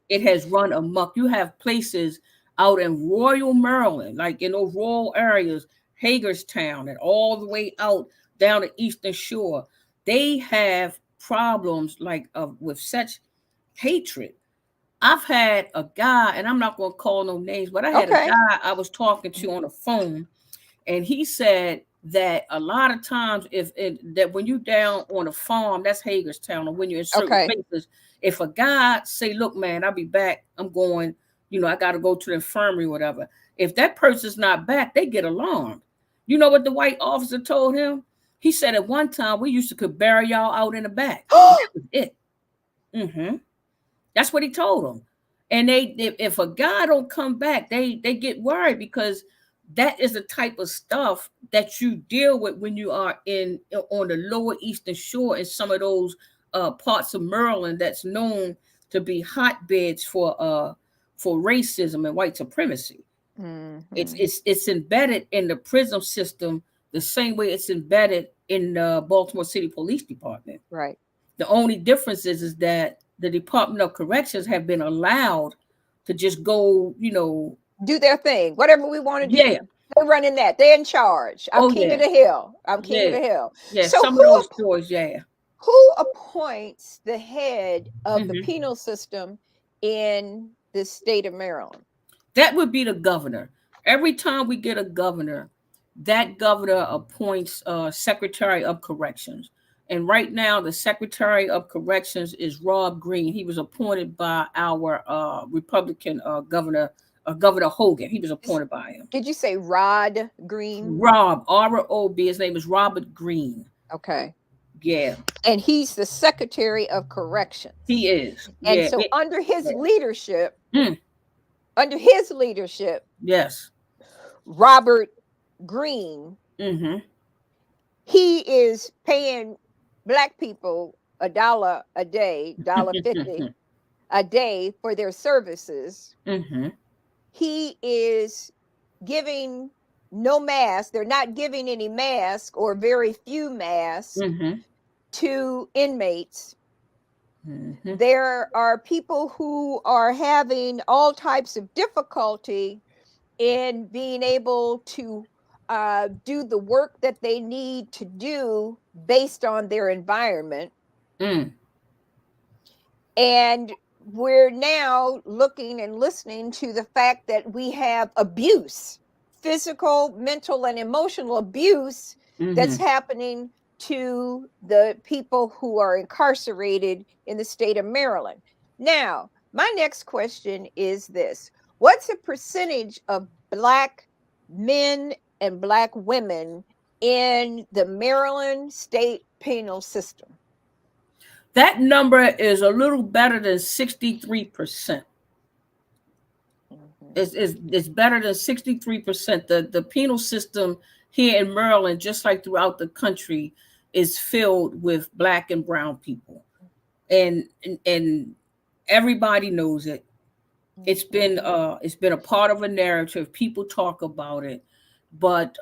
It has run amok. You have places out in Royal Maryland, like in those rural areas, Hagerstown, and all the way out down the Eastern Shore. They have problems like with such hatred. I've had a guy, and I'm not going to call no names, but I had a guy I was talking to on the phone, and he said that a lot of times, that when you down on a farm, that's Hagerstown, or when you're in certain places, if a guy say, look, man, I'll be back, I'm going, I got to go to the infirmary or whatever. If that person's not back, they get alarmed. You know what the white officer told him? He said at one time, we used to could bury y'all out in the back. That was it. Mm-hmm. That's what he told them. And if a guy don't come back, they get worried, because that is the type of stuff that you deal with when you are on the lower Eastern Shore, in some of those parts of Maryland that's known to be hotbeds for racism and white supremacy. Mm-hmm. It's embedded in the prison system the same way it's embedded in the Baltimore City Police Department. Right. The only difference is that the Department of Corrections have been allowed to just go, do their thing, whatever we want to do. Yeah. They're running that. They're in charge. I'm Oh king of yeah, the hill. I'm king of yeah, the hill. yeah. So Some of those stores, yeah. who appoints the head of the Hmm. penal system in the state of Maryland? That would be the governor. Every time we get a governor, that governor appoints secretary of corrections. And right now, the secretary of corrections is Rob Green. He was appointed by our Republican governor, Governor Hogan. He was appointed by him. Did you say Rod Green? Rob, R-O-B. His name is Robert Green. Okay. Yeah, And he's the secretary of corrections. he is. And Yeah. so Mm, under his leadership, yes. Robert Green, Mm-hmm. he is paying black people $1 a day, $1.50 a day for their services. Mm-hmm. He is giving no mask. They're not giving any mask or very few masks Mm-hmm. to inmates. Mm-hmm. There are people who are having all types of difficulty in being able to do the work that they need to do based on their environment. Mm. And we're now looking and listening to the fact that we have abuse, physical, mental, and emotional abuse that's Mm-hmm. happening to the people who are incarcerated in the state of Maryland. Now, my next question is this: what's the percentage of Black men and Black women in the Maryland state penal system? That number is a little better than 63%. Mhm. It's better than 63%. The penal system here in Maryland, just like throughout the country, is filled with Black and brown people. And everybody knows it. It's been a part of a narrative. People talk about it, but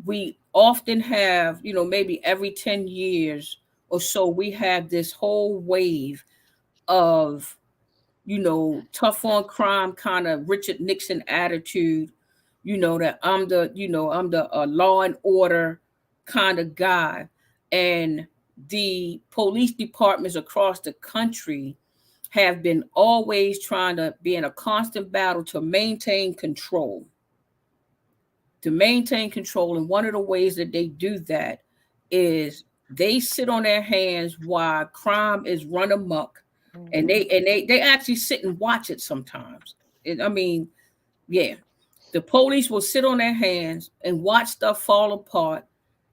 we often have, maybe every 10 years or so, we have this whole wave of, tough on crime kind of Richard Nixon attitude, that I'm the law and order kind of guy. And the police departments across the country have been always trying to be in a constant battle to maintain control. To maintain control. And one of the ways that they do that is they sit on their hands while crime is run amok. And Mhm. they actually sit and watch it sometimes. I mean, yeah. The police will sit on their hands and watch stuff fall apart,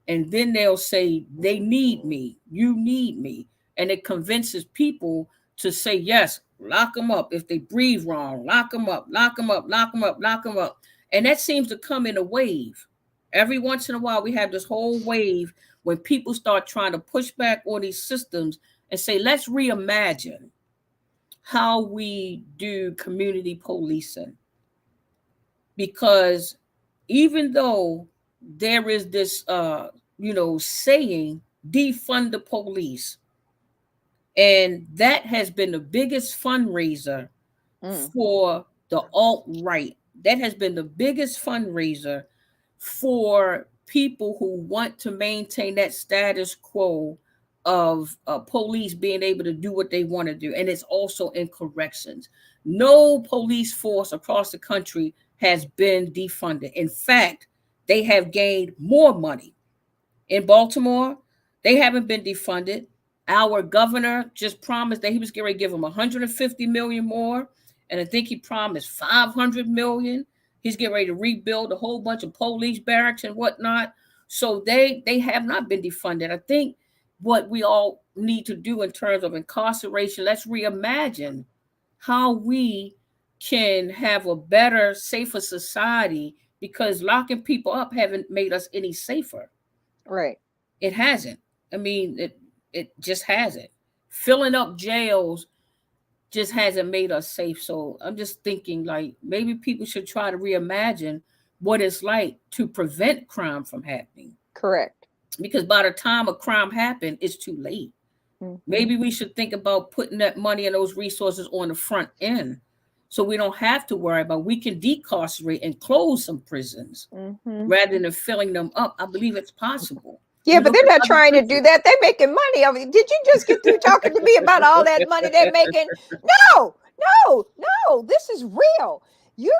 and then they'll say, they need me, you need me. And it convinces people to say, yes, lock them up. If they breathe wrong, lock them up, lock them up, lock them up, lock them up. And that seems to come in a wave. Every once in a while, we have this whole wave when people start trying to push back on these systems and say, let's reimagine how we do community policing. Because even though there is this saying, defund the police, and that has been the biggest fundraiser Mm. for the alt-right. That has been the biggest fundraiser for people who want to maintain that status quo of police being able to do what they want to do. And it's also in corrections. No police force across the country has been defunded. In fact, they have gained more money. In Baltimore, they haven't been defunded. Our governor just promised that he was going to give them 150 million more, and I think he promised 500 million. He's getting ready to rebuild a whole bunch of police barracks and whatnot. So they have not been defunded. I think what we all need to do in terms of incarceration, let's reimagine how we can have a better, safer society, because locking people up haven't made us any safer. Right. It hasn't. I mean, it just hasn't. Filling up jails just hasn't made us safe. So I'm just thinking, like, maybe people should try to reimagine what it's like to prevent crime from happening. Correct. Because by the time a crime happened, it's too late. Mhm. Maybe we should think about putting that money and those resources on the front end, so we don't have to worry about. We can decarcerate and close some prisons Mm-hmm. rather than filling them up. I believe it's possible. Yeah, You but look they're at not other trying to do countries. that. They're making money. I mean, did you just get through talking to me about all that money they're making? No, no. This is real. You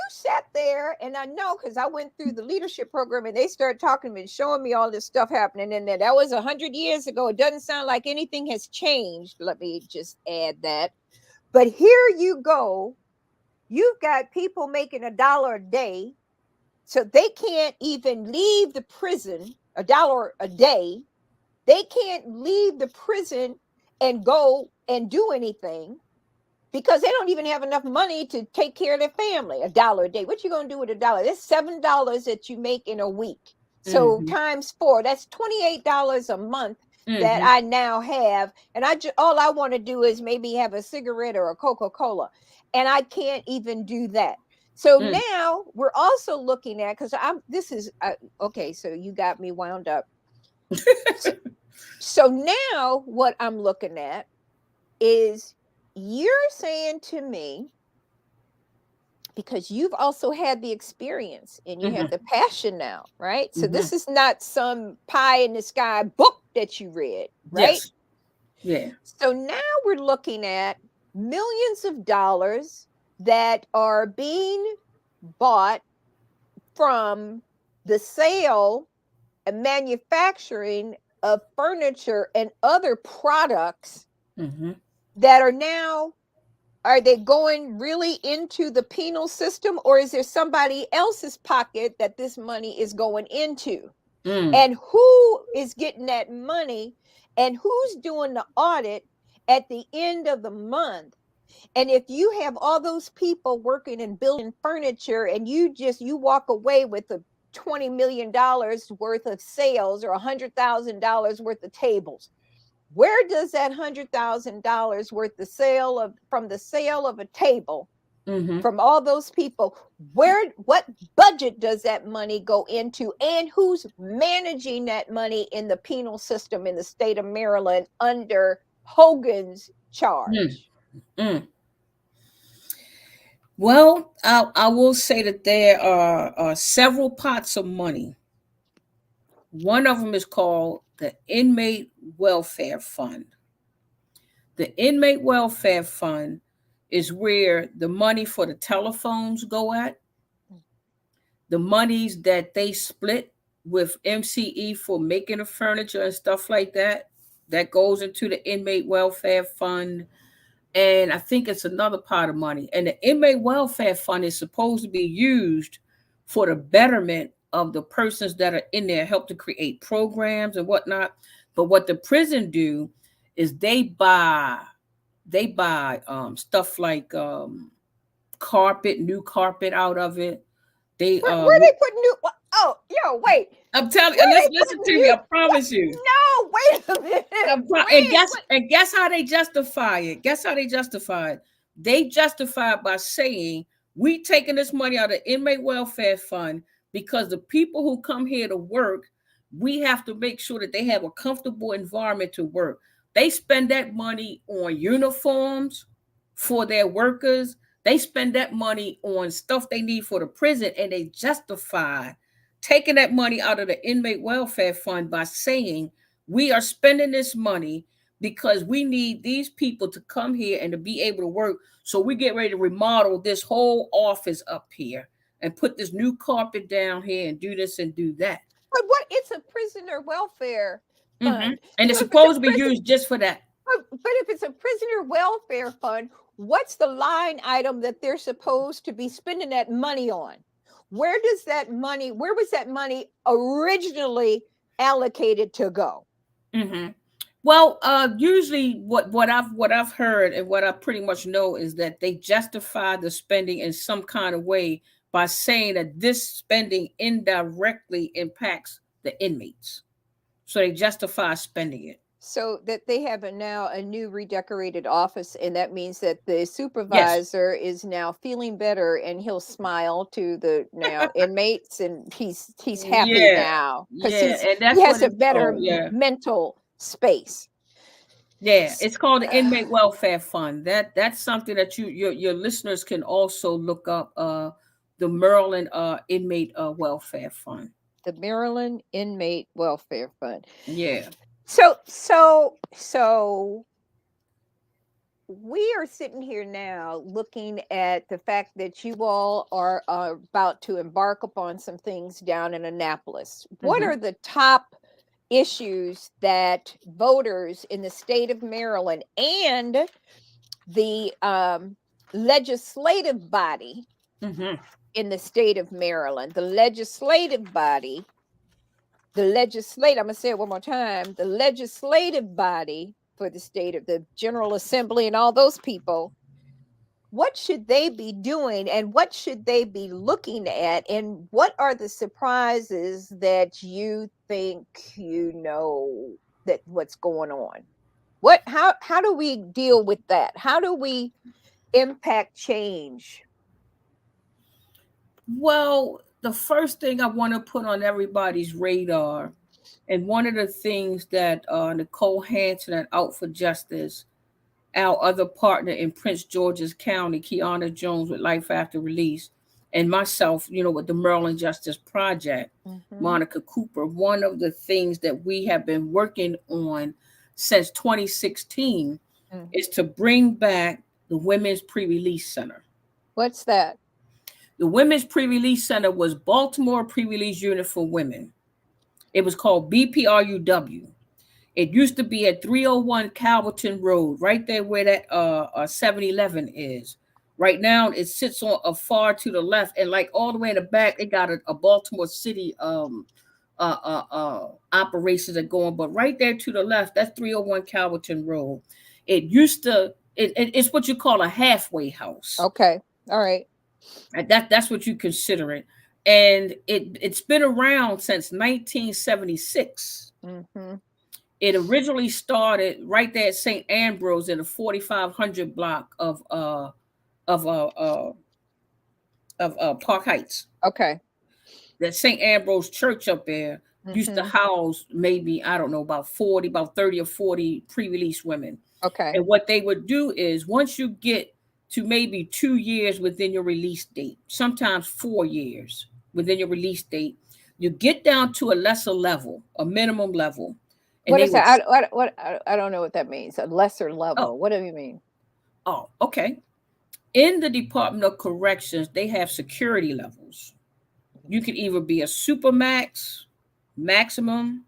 sat there, and I know because I went through the leadership program, and they started talking to me and showing me all this stuff happening in there. That was 100 years ago. It doesn't sound like anything has changed. Let me just add that. But here you go. You've got people making $1 a day, so they can't even leave the prison. $1 a day, they can't leave the prison and go and do anything because they don't even have enough money to take care of their family. $1 a day. What you gonna do with $1? That's $7 that you make in a week. So Mm-hmm. times 4, that's $28 a month that Mm-hmm. I now have. And all I want to do is maybe have a cigarette or a Coca-Cola. And I can't even do that. So Mm. now we're also looking at, because okay, so you got me wound up. So now what I'm looking at is, you're saying to me, because you've also had the experience and you have Mm-hmm. the passion now, right? So Mm-hmm. this is not some pie in the sky book that you read, right? Yes. Yeah. So now we're looking at millions of dollars that are being bought from the sale and manufacturing of furniture and other products Mm-hmm. that are they going really into the penal system, or is there somebody else's pocket that this money is going into? Mm. And who is getting that money, and who's doing the audit at the end of the month? And if you have all those people working and building furniture, and you walk away with a $20 million worth of sales, or $100,000 worth of tables, where does that $100,000 worth from the sale of a table, Mm-hmm. from all those people, what budget does that money go into, and who's managing that money in the penal system in the state of Maryland under Hogan's Mm. charge? Mm. Well, I will say that there are several pots of money. One of them is called the Inmate Welfare Fund. The Inmate Welfare Fund is where the money for the telephones go at, the monies that they split with MCE for making the furniture and stuff like that, that goes into the Inmate Welfare Fund. And I think it's another pot of money. And the Inmate Welfare Fund is supposed to be used for the betterment of the persons that are in there, help to create programs and whatnot. But what the prison do is they buy stuff like carpet, new carpet out of it. They Where they put new? Oh, wait. I'm telling you, Where let's they listen put to me. new? I What? promise you. No, wait a minute. And When? guess What? and guess how they justify it. Guess how they justify it. They justify it by saying we taking this money out of the inmate welfare fund because the people who come here to work, we have to make sure that they have a comfortable environment to work. They spend that money on uniforms for their workers. They spend that money on stuff they need for the prison, and they justify taking that money out of the inmate welfare fund by saying we are spending this money because we need these people to come here and to be able to work. So we get ready to remodel this whole office up here and put this new carpet down here and do this and do that. But what? It's a prisoner welfare fund. And it's So if it's a supposed to be prison, used just for that. but if it's a prisoner welfare fund, what's the line item that they're supposed to be spending that money on? Where was that money originally allocated to go? hmm Well, usually what I've heard and what I pretty much know is that they justify the spending in some kind of way by saying that this spending indirectly impacts the inmates, so they justify spending it. So that they have now a new redecorated office, and that means that the Yes. supervisor is now feeling better, and he'll smile to the now inmates, and he's happy Yeah, now because yeah, and he that's what has a it's better called. Yeah. mental space. Yeah, it's called the Inmate Welfare Fund. That's something that your listeners can also look up. The Maryland Inmate Welfare Fund. The Maryland Inmate Welfare Fund. Yeah. So we are sitting here now looking at the fact that you all are about to embark upon some things down in Annapolis. What Hmm. are the top issues that voters in the state of Maryland and the legislative body Hmm. in the state of Maryland, the legislative body, I'm going to say it one more time, the legislative body for the state of the General Assembly and all those people, what should they be doing and what should they be looking at? And what are the surprises that you think that what's going on? How do we deal with that? How do we impact change? Well, the first thing I want to put on everybody's radar, and one of the things that Nicole Hanson at Out for Justice, our other partner in Prince George's County, Kiana Jones with Life After Release, and myself, with the Maryland Justice Project, Mm-hmm. Monica Cooper, one of the things that we have been working on since 2016 Mm. is to bring back the Women's Pre-Release Center. What's that? The Women's Pre-Release Center was Baltimore Pre-Release Unit for Women. It was called BPRUW. It used to be at 301 Calverton Road, right there where that 7-Eleven is. Right now, it sits on a far to the left, and like all the way in the back, they got a Baltimore City operations that going. But right there to the left, that's 301 Calverton Road. It used to. It's what you call a halfway house. Okay. All right. That's what you consider it, and it's been around since 1976. Mm-hmm. It originally started right there at St. Ambrose in the 4500 block of uh, uh, Park Heights. Okay. That St. Ambrose Church up there used to Mm-hmm. house maybe, I don't know, about 30 or 40 pre-release women. Okay. And what they would do is once you get to maybe 2 years within your release date, sometimes 4 years within your release date, you get down to a lesser level, a minimum level, and What they is would. that? I don't know what that means. A lesser Oh, level. What do you mean? oh, okay. In the Department of Corrections, they have security levels. You could either be a supermax, maximum,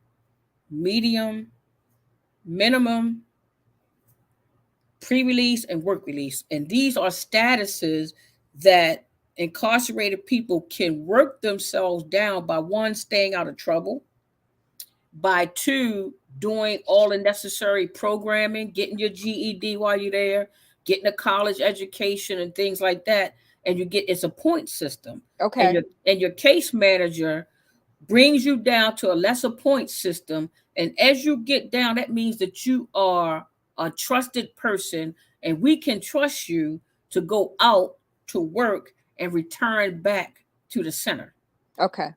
medium, minimum, pre-release, and work release. And these are statuses that incarcerated people can work themselves down by one, staying out of trouble, by two, doing all the necessary programming, getting your GED while you're there, getting a college education and things like that. And it's a point system. And Okay. your case manager brings you down to a lesser point system. And as you get down, that means that you are a trusted person and we can trust you to go out to work and return back to the center. Okay.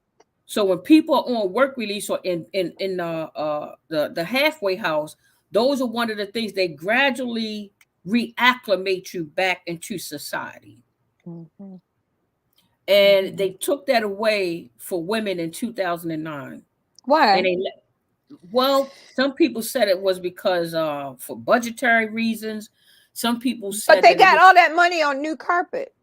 So when people are on work release or in the halfway house, those are one of the things they gradually reacclimate you back into society. Mm-hmm. And Mm-hmm. they took that away for women in 2009. And Why? well, some people said it was because for budgetary reasons. Some people But said they that it got was, all that money on new carpet.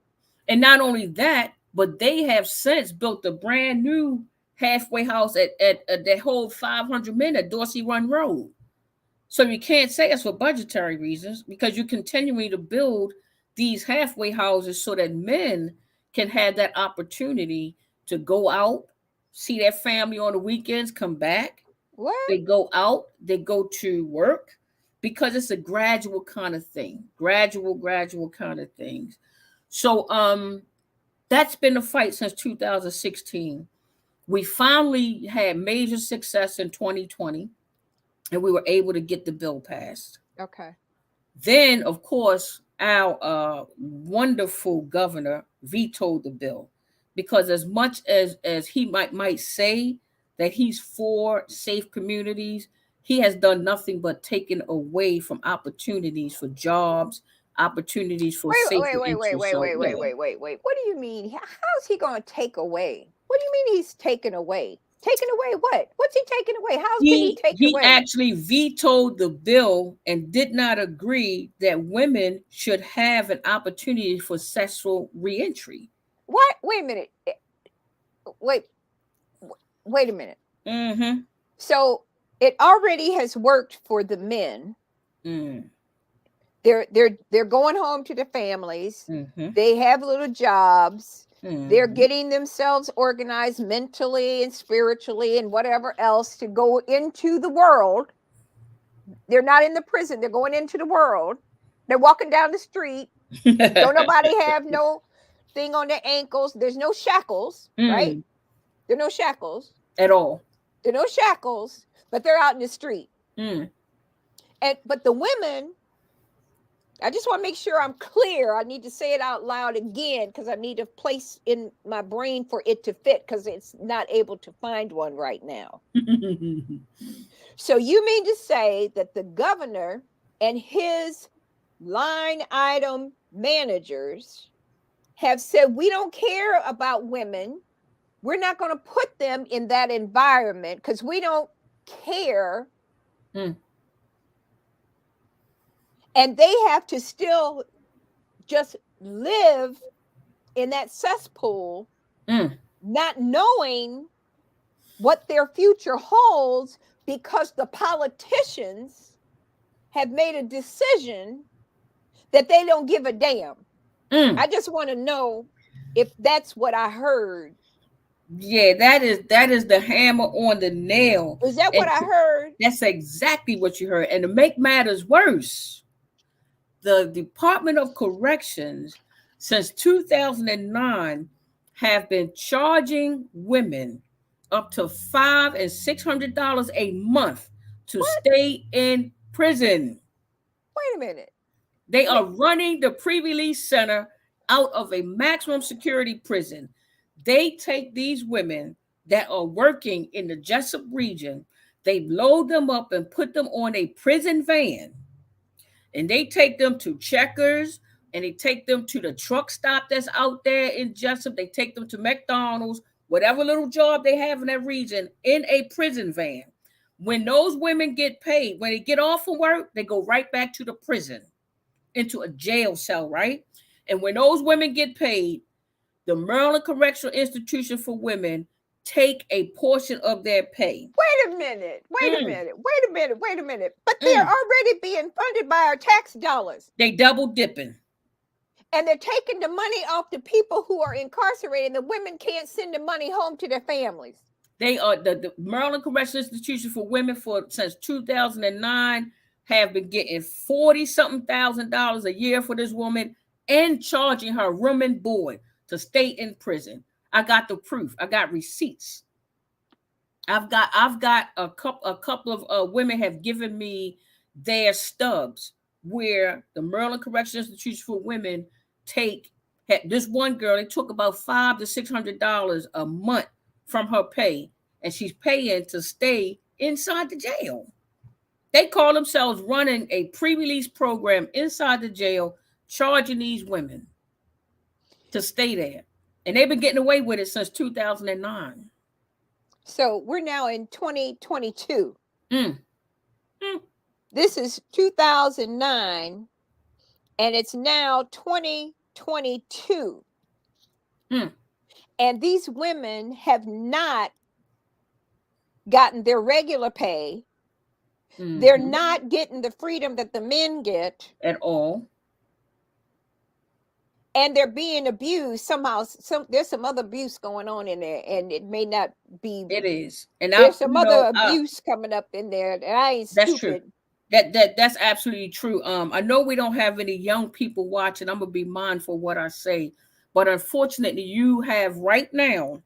and not only that, but they have since built a brand new halfway house at that whole 500 men at Dorsey Run Road. So you can't say it's for budgetary reasons because you're continuing to build these halfway houses so that men can have that opportunity to go out, see their family on the weekends, come back. What? They go out, they go to work because it's a gradual kind of thing, gradual kind of things. So that's been the fight since 2016. We finally had major success in 2020 and we were able to get the bill passed. Okay. Then, of course, our wonderful governor vetoed the bill because as much as he might say that he's for safe communities, he has done nothing but taken away from opportunities for jobs, opportunities for safer entry. So yeah. Wait. What do you mean? How's he going to take away? What do you mean he's taken away? Taken away what? What's he taking away? How can he take it He away? actually vetoed the bill and did not agree that women should have an opportunity for sexual reentry. What? Wait a minute. Wait. Wait a minute. Mm-hmm. So it already has worked for the men. Mm. They're going home to the families. Mm-hmm. They have little jobs. They're Mm-hmm. getting themselves organized mentally and spiritually and whatever else to go into the world. They're not in the prison. They're going into the world. They're walking down the street. Don't nobody have no thing on their ankles. There's no shackles, right? There are no shackles. At all. There are no shackles, but they're out in the street. But the women, I just want to make sure I'm clear. I need to say it out loud again because I need a place in my brain for it to fit because it's not able to find one right now. So you mean to say that the governor and his line item managers have said, we don't care about women. We're not going to put them in that environment because we don't care. And they have to still just live in that cesspool, not knowing what their future holds because the politicians have made a decision that they don't give a damn. I just want to know if that's what I heard. Yeah, that is the hammer on the nail. Is that what I heard? That's exactly what you heard. And to make matters worse, the Department of Corrections since 2009 have been charging women up to $500 and $600 a month to stay in prison. Wait a minute. They are running the pre-release center out of a maximum security prison. They take these women that are working in the Jessup region, they load them up and put them on a prison van, and they take them to Checkers, and they take them to the truck stop that's out there in Jessup. They take them to McDonald's, whatever little job they have in that region, in a prison van. When those women get paid, when they get off of work, they go right back to the prison, into a jail cell, right? And when those women get paid, the Maryland Correctional Institution for Women take a portion of their pay. Wait a minute. But they're already being funded by our tax dollars. They double dipping. And they're taking the money off the people who are incarcerated. And the women can't send the money home to their families. They are the Maryland Correctional Institution for Women since 2009 have been getting $40-something thousand a year for this woman and charging her room and board to stay in prison. I got the proof. I got receipts. I've got a couple of women have given me their stubs where the Maryland Correctional Institution for Women this one girl, they took about $500 to $600 a month from her pay, and she's paying to stay inside the jail. They call themselves running a pre-release program inside the jail, charging these women to stay there. And they've been getting away with it since 2009. So we're now in 2022. This is 2009, and it's now 2022. And these women have not gotten their regular pay. They're not getting the freedom that the men get at all. And they're being abused somehow. There's some other abuse going on in there, and it may not be. It is, and there's some other abuse coming up in there. And I ain't stupid. That's true. That's absolutely true. I know we don't have any young people watching. I'm gonna be mindful of what I say, but unfortunately, you have right now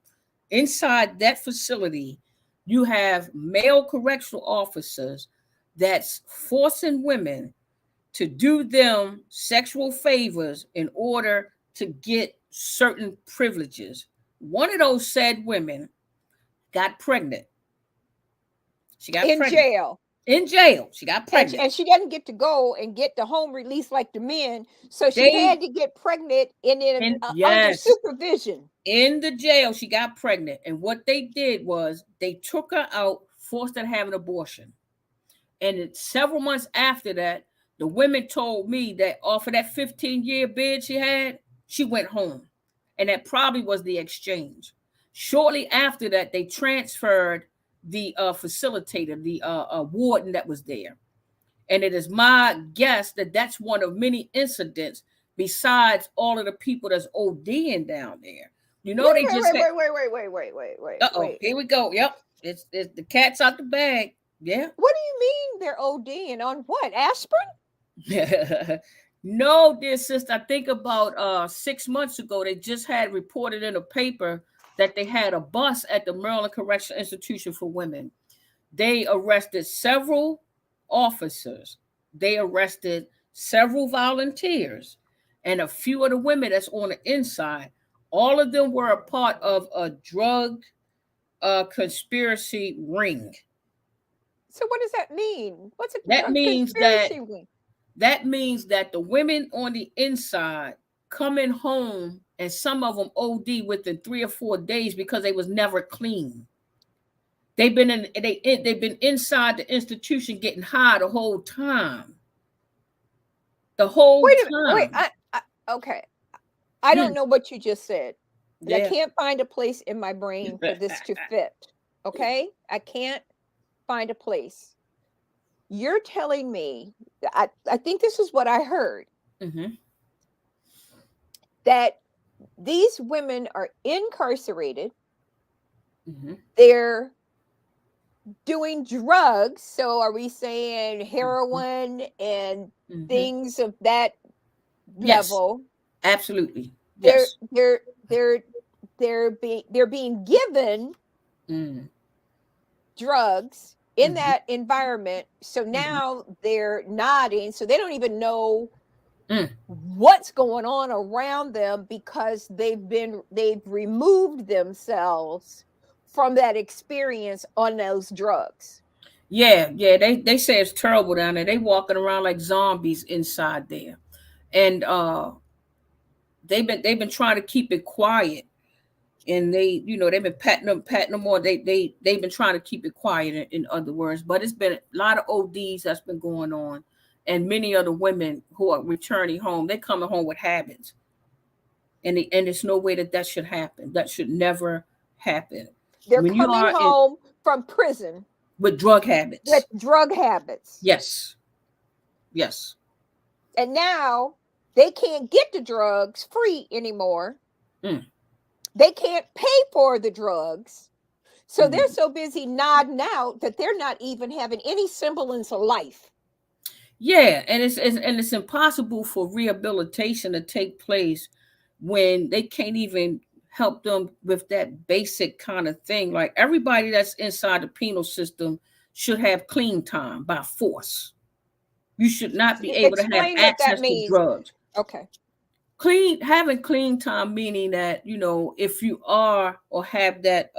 inside that facility, you have male correctional officers that's forcing women to do them sexual favors in order to get certain privileges. One of those said women got pregnant. She got pregnant. in jail. She got pregnant. And she doesn't get to go and get the home release like the men. So she They had to get pregnant under yes, supervision. in the jail, she got pregnant. And what they did was they took her out, forced her to have an abortion. And several months after that, the women told me that off of that 15-year bid she had, she went home. And that probably was the exchange. Shortly after that, they transferred the facilitator, the warden that was there. And it is my guess that that's one of many incidents besides all of the people that's ODing down there. You know, they just had, uh-oh, Wait. here we go. Yep. It's the cat's out the bag. Yeah. What do you mean they're ODing on what? Aspirin? No, dear sister. I think about 6 months ago, they just had reported in a paper that they had a bus at the Maryland Correctional Institution for Women. They arrested several officers. They arrested several volunteers and a few of the women that's on the inside. All of them were a part of a drug conspiracy ring. So what does that mean? What's a That means conspiracy ring? that means that the women on the inside coming home and some of them OD within 3 or 4 days because they was never clean. They've been inside the institution getting high the whole time. The whole Wait, time. okay. I don't know what you just said. Yeah. I can't find a place in my brain for this to fit. Okay? I can't find a place. You're telling me, I think this is what I heard, that these women are incarcerated. They're doing drugs. So are we saying heroin and things of that level? Absolutely. Yes. They're being given drugs in that environment. So now they're nodding. So they don't even know what's going on around them because they've removed themselves from that experience on those drugs. Yeah. They say it's terrible down there. They walking around like zombies inside there. And they've been trying to keep it quiet. And they've been patting them on. They've been trying to keep it quiet, in other words. But it's been a lot of ODs that's been going on, and many of the women who are returning home, they're coming home with habits, and there's no way that should happen. That should never happen. They're coming home from prison with drug habits. Yes. And now they can't get the drugs free anymore. They can't pay for the drugs. So they're so busy nodding out that they're not even having any semblance of life. Yeah, and it's impossible for rehabilitation to take place when they can't even help them with that basic kind of thing. Like everybody that's inside the penal system should have clean time by force. You should not be able to have access to drugs. Okay. Having clean time, meaning that, if you are or have that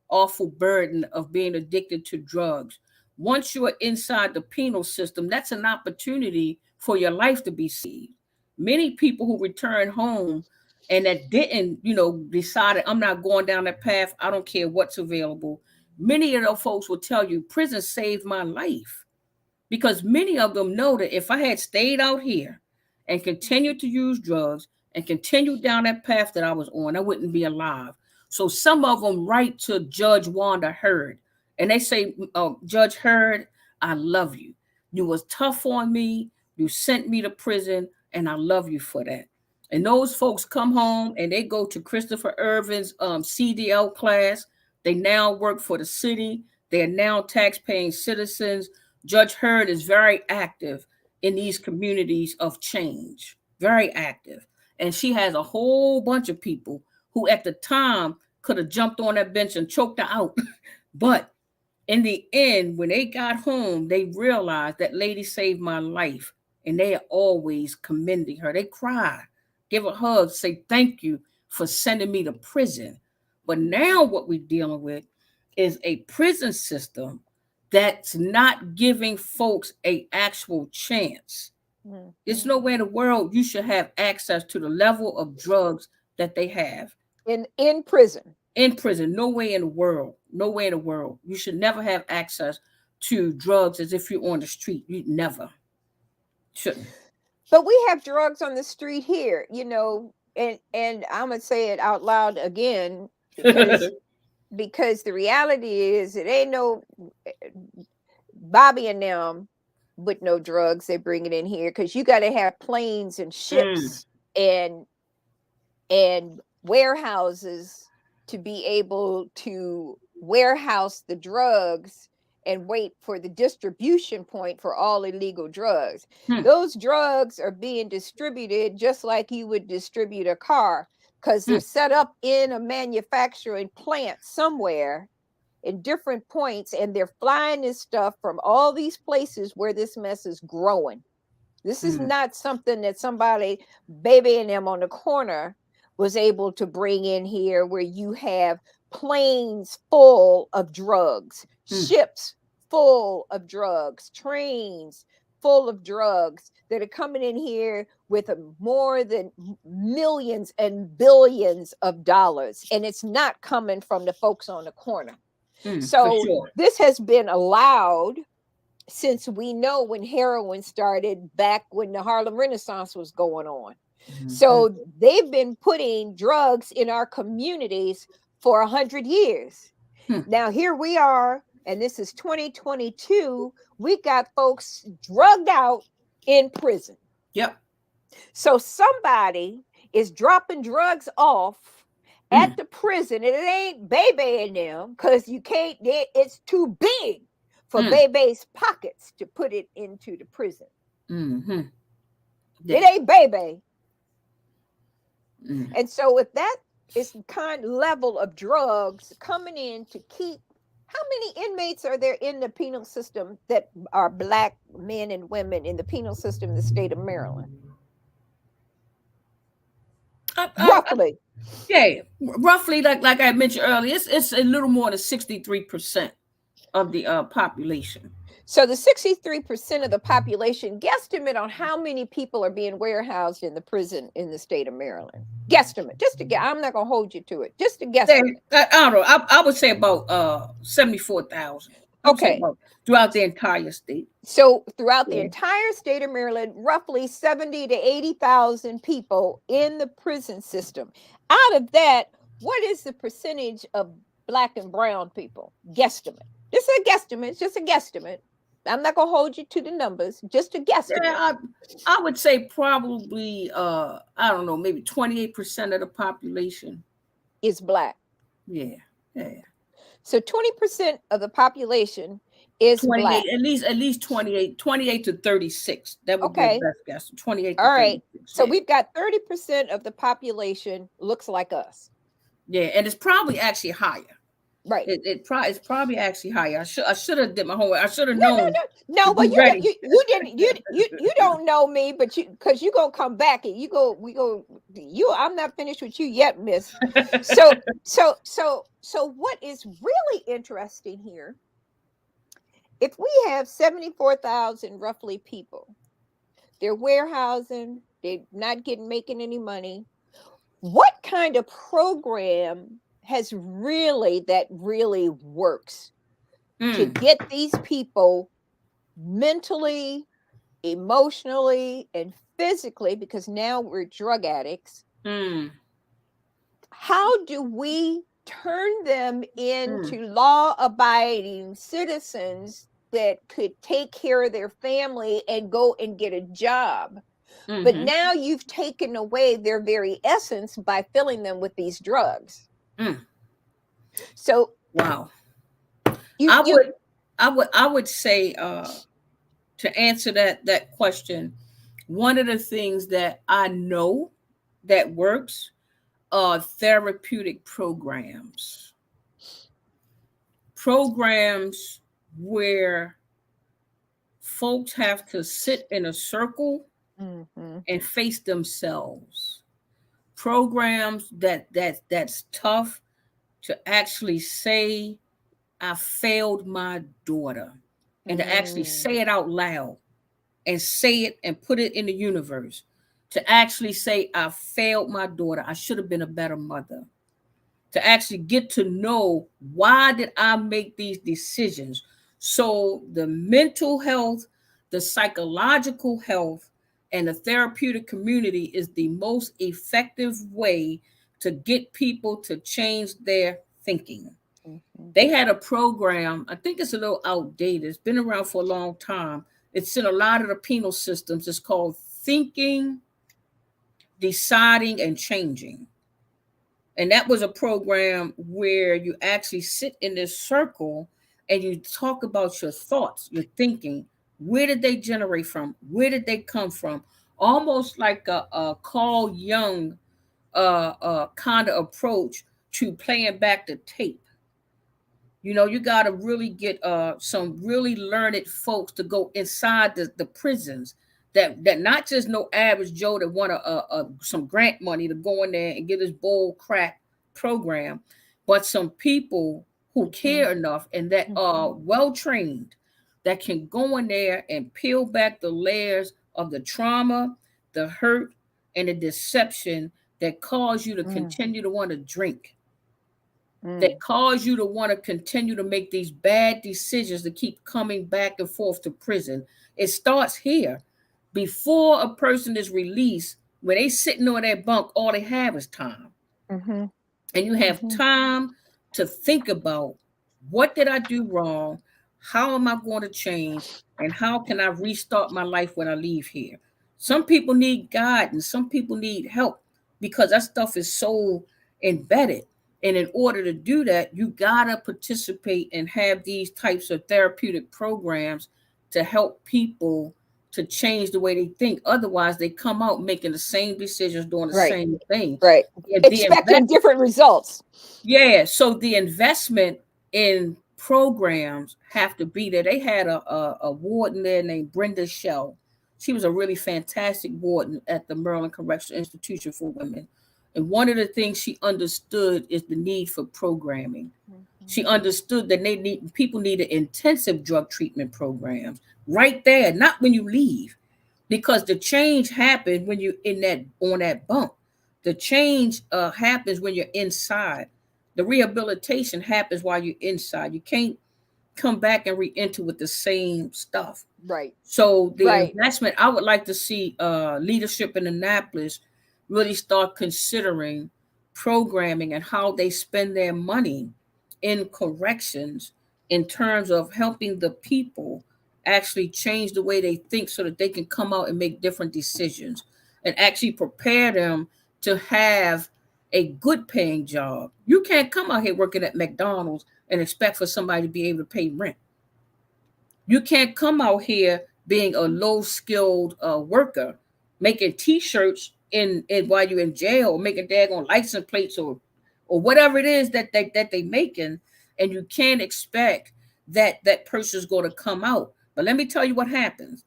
awful burden of being addicted to drugs, once you are inside the penal system, that's an opportunity for your life to be saved. Many people who return home and that didn't, decided, I'm not going down that path, I don't care what's available. Many of those folks will tell you, prison saved my life. Because many of them know that if I had stayed out here and continued to use drugs and continued down that path that I was on, I wouldn't be alive. So some of them write to Judge Wanda Hurd, and they say, Judge Hurd, I love you. You was tough on me. You sent me to prison, and I love you for that. And those folks come home, and they go to Christopher Irvin's CDL class. They now work for the city. They are now tax-paying citizens. Judge Hurd is very active in these communities of change, very active. And she has a whole bunch of people who at the time could have jumped on that bench and choked her out. But in the end, when they got home, they realized that lady saved my life. And they are always commending her. They cry, give a hug, say thank you for sending me to prison. But now what we're dealing with is a prison system that's not giving folks a actual chance. There's Mhm. nowhere in the world you should have access to the level of drugs that they have In prison. in prison. No way in the world. No way in the world. You should never have access to drugs as if you're on the street. You never shouldn't. But we have drugs on the street here, and I'm gonna say it out loud again because the reality is it ain't no Bobby and them with no drugs. They bring it in here because you got to have planes and Mm, ships and warehouses to be able to warehouse the drugs and wait for the distribution point for all illegal drugs. hmm, Those drugs are being distributed just like you would distribute a car because they're hmm, set up in a manufacturing plant somewhere in different points, and they're flying this stuff from all these places where this mess is growing. This is hmm, not something that somebody, baby and them on the corner, was able to bring in here where you have planes full of drugs, hmm, ships full of drugs, trains full of drugs that are coming in here with more than millions and billions of dollars. And it's not coming from the folks on the corner. for So sure. this has been allowed since we know when heroin started back when the Harlem Renaissance was going on. Mhm, So they've been putting drugs in our communities for 100 years. hmm. Now here we are, and this is 2022. We got folks drugged out in prison. Yep. So somebody is dropping drugs off at Mm, the prison, and it ain't Bebe in them because you can't. It's too big for mm, Bebe's pockets to put it into the prison. mhm. It Yeah. ain't Bebe, Mm. and so if that is the kind level of drugs coming in to keep. How many inmates are there in the penal system that are black men and women in the penal system in the state of Maryland? I, Roughly. yeah, roughly like I mentioned earlier, it's a little more than 63% of the population. So the 63% of the population, guesstimate on how many people are being warehoused in the prison in the state of Maryland. Guesstimate, just to get. I'm not gonna hold you to it. Just a Yeah, guesstimate. I don't know. I would say about 74,000. I would say Okay, about throughout the entire state. so throughout the Yeah. entire state of Maryland, roughly 70 to 80,000 people in the prison system. Out of that, what is the percentage of black and brown people? Guesstimate. This is a guesstimate. It's just a guesstimate. I'm not gonna hold you to the numbers. Just a Yeah, guesstimate. I would say probably I don't know, maybe 28% of the population. Is black. Yeah. Yeah. So 20% of the population is 28, black. at least 28 to 36. That would be a Okay. best guess. 28 to All right. 36. So Yeah. we've got 30% of the population looks like us. Yeah, and it's probably actually higher. Right. It's probably actually higher. I should have did my homework. I should have No, no, known no, to no. be But ready. you didn't you don't know me, but you because you gonna come back and you go we go you. I'm not finished with you yet, Miss. So what is really interesting here? If we have 74,000 roughly people, they're warehousing, they're not getting making any money. What kind of program has really that really works to Mm, get these people mentally, emotionally, and physically, because now we're drug addicts? mm, How do we turn them mm, into law abiding citizens that could take care of their family and go and get a job? But mm-hmm, now you've taken away their very essence by filling them with these drugs. mm. So Wow. you I you would I would say to answer that question, one of the things that I know that works are therapeutic programs where folks have to sit in a circle Mhm. and face themselves. Programs that's tough to actually say I failed my daughter, and to actually Mm. say it out loud and say it and put it in the universe, to actually say, I failed my daughter. I should have been a better mother. To actually get to know, why did I make these decisions? So the mental health, the psychological health, and the therapeutic community is the most effective way to get people to change their thinking. Mhm. They had a program, I think it's a little outdated, it's been around for a long time. It's in a lot of the penal systems. It's called Thinking, Deciding, and Changing. And that was a program where you actually sit in this circle and you talk about your thoughts, your thinking. Where did they generate from? Where did they come from? Almost like a Carl Jung kind of approach to playing back the tape. You know, you got to really get some really learned folks to go inside the prisons, that not just no average Joe that want some grant money to go in there and get this bull crap program, but some people who Mhm. care enough and that are Mhm. well trained, that can go in there and peel back the layers of the trauma, the hurt, and the deception that cause you to Mm. continue to want to drink, that Mm. cause you to want to continue to make these bad decisions, to keep coming back and forth to prison. It starts here. Before a person is released, when they sitting on that bunk, all they have is time. Mhm. And you have Mhm. time to think about, what did I do wrong? How am I going to change? And how can I restart my life when I leave here? Some people need guidance, some people need help, because that stuff is so embedded. And in order to do that, you gotta participate and have these types of therapeutic programs to help people to change the way they think. Otherwise, they come out making the same decisions, doing the Right. same thing. Right. Yeah, the Expecting different results. yeah, so the investment in programs have to be there. They had a warden there named Brenda Shell. She was a really fantastic warden at the Maryland Correctional Institution for Women. And one of the things she understood is the need for programming. She Mhm. understood that people needed intensive drug treatment programs right there, not when you leave, because the change happens when you're in that on that bunk. The change happens when you're inside. The rehabilitation happens while you're inside. You can't come back and re-enter with the same stuff. Right. So the Right. investment, I would like to see leadership in Annapolis really start considering programming and how they spend their money in corrections, in terms of helping the people actually change the way they think, so that they can come out and make different decisions and actually prepare them to have a good paying job. You can't come out here working at McDonald's and expect for somebody to be able to pay rent. You can't come out here being a low skilled worker, making T-shirts in while you're in jail, or making daggone license plates, or whatever it is that they making, and you can't expect that person's going to come out. But let me tell you what happens.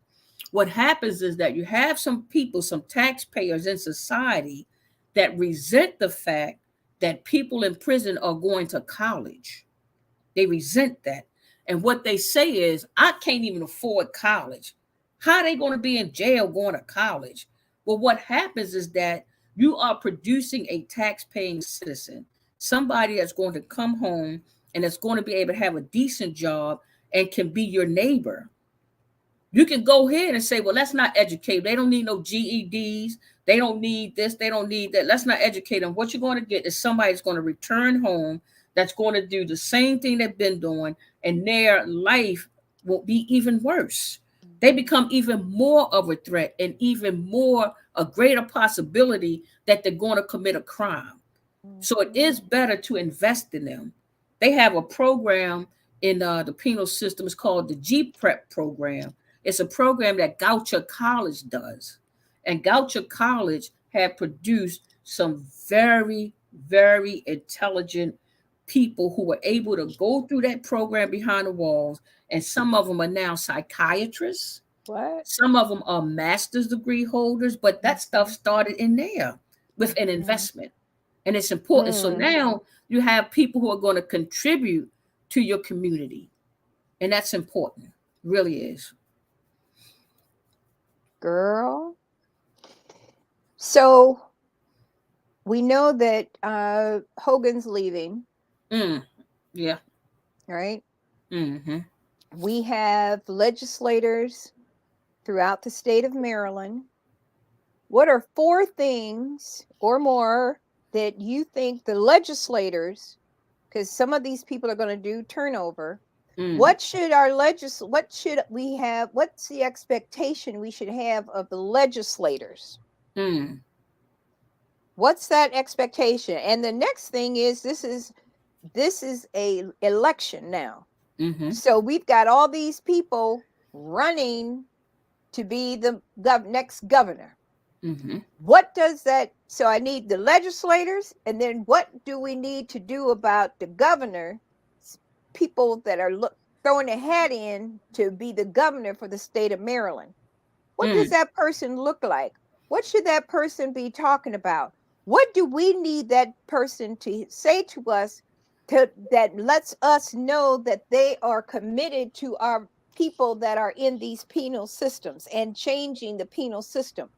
What happens is that you have some people, some taxpayers in society, that resent the fact that people in prison are going to college. They resent that. And what they say is, I can't even afford college. How are they going to be in jail going to college? Well, what happens is that you are producing a tax paying citizen, somebody that's going to come home and that's going to be able to have a decent job and can be your neighbor. You can go ahead and say, well, let's not educate. They don't need no GEDs. They don't need this. They don't need that. Let's not educate them. What you're going to get is somebody that's going to return home, that's going to do the same thing they've been doing, and their life will be even worse. They become even more of a threat, and even more a greater possibility that they're going to commit a crime. So it is Mhm. better to invest in them. They have a program in the penal system. It's called the G-Prep program. It's a program that Goucher College does. And Goucher College have produced some very, very intelligent people who were able to go through that program behind the walls. And some of them are now psychiatrists. What? Some of them are master's degree holders, but that stuff Mhm. started in there with an Mhm. investment. And it's important. So Mm. now you have people who are going to contribute to your community. And that's important. Really is. Girl. So we know that Hogan's leaving, Mm, yeah. right? Mm-hmm. We have legislators throughout the state of Maryland. What are four things or more that you think the legislators, because some of these people are going to do turnover, Mm, what should what should we have, what's the expectation we should have of the legislators? mm, What's that expectation? And the next thing is this is a election now. mm-hmm. So we've got all these people running to be the next governor. Mm-hmm. What does that, so I need the legislators, and then what do we need to do about the governor, people that are throwing a hat in to be the governor for the state of Maryland? What does Mm, that person look like? What should that person be talking about? What do we need that person to say to us that lets us know that they are committed to our people that are in these penal systems and changing the penal system?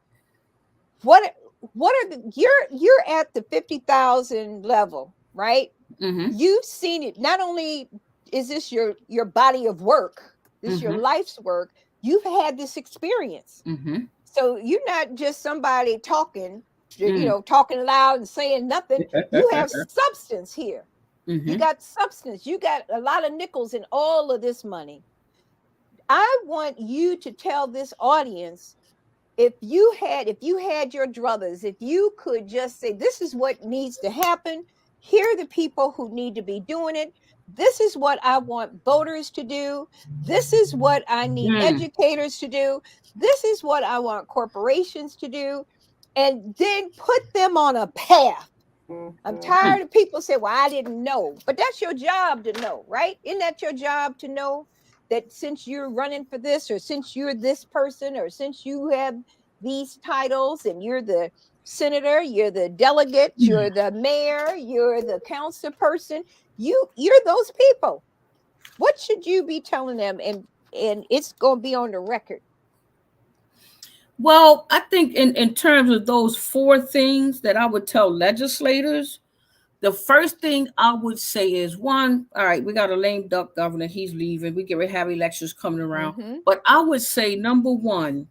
What what are the, you're at the 50,000 level, right? mm-hmm. You've seen it. Not only is this your body of work, this your Mm-hmm. life's work, you've had this experience. Mm-hmm. So you're not just somebody talking, Mm. talking loud and saying nothing. You have substance here. You Mm-hmm. got substance. You got a lot of nickels in all of this money. I want you to tell this audience, if you had your druthers, if you could just say, this is what needs to happen, here are the people who need to be doing it, this is what I want voters to do, this is what I need Mm. educators to do, this is what I want corporations to do, and then put them on a path. I'm Mm. tired of people say, well, I didn't know. But that's your job to know, right? Isn't that your job to know that since you're running for this, or since you're this person, or since you have these titles and you're the senator, you're the delegate, you're the mayor, you're the council person, you're those people. What should you be telling them? And it's going to be on the record. Well, I think in terms of those four things that I would tell legislators, the first thing I would say is one, all right, we got a lame duck governor, he's leaving. We get ready to have elections coming around. Mm-hmm. But I would say number one,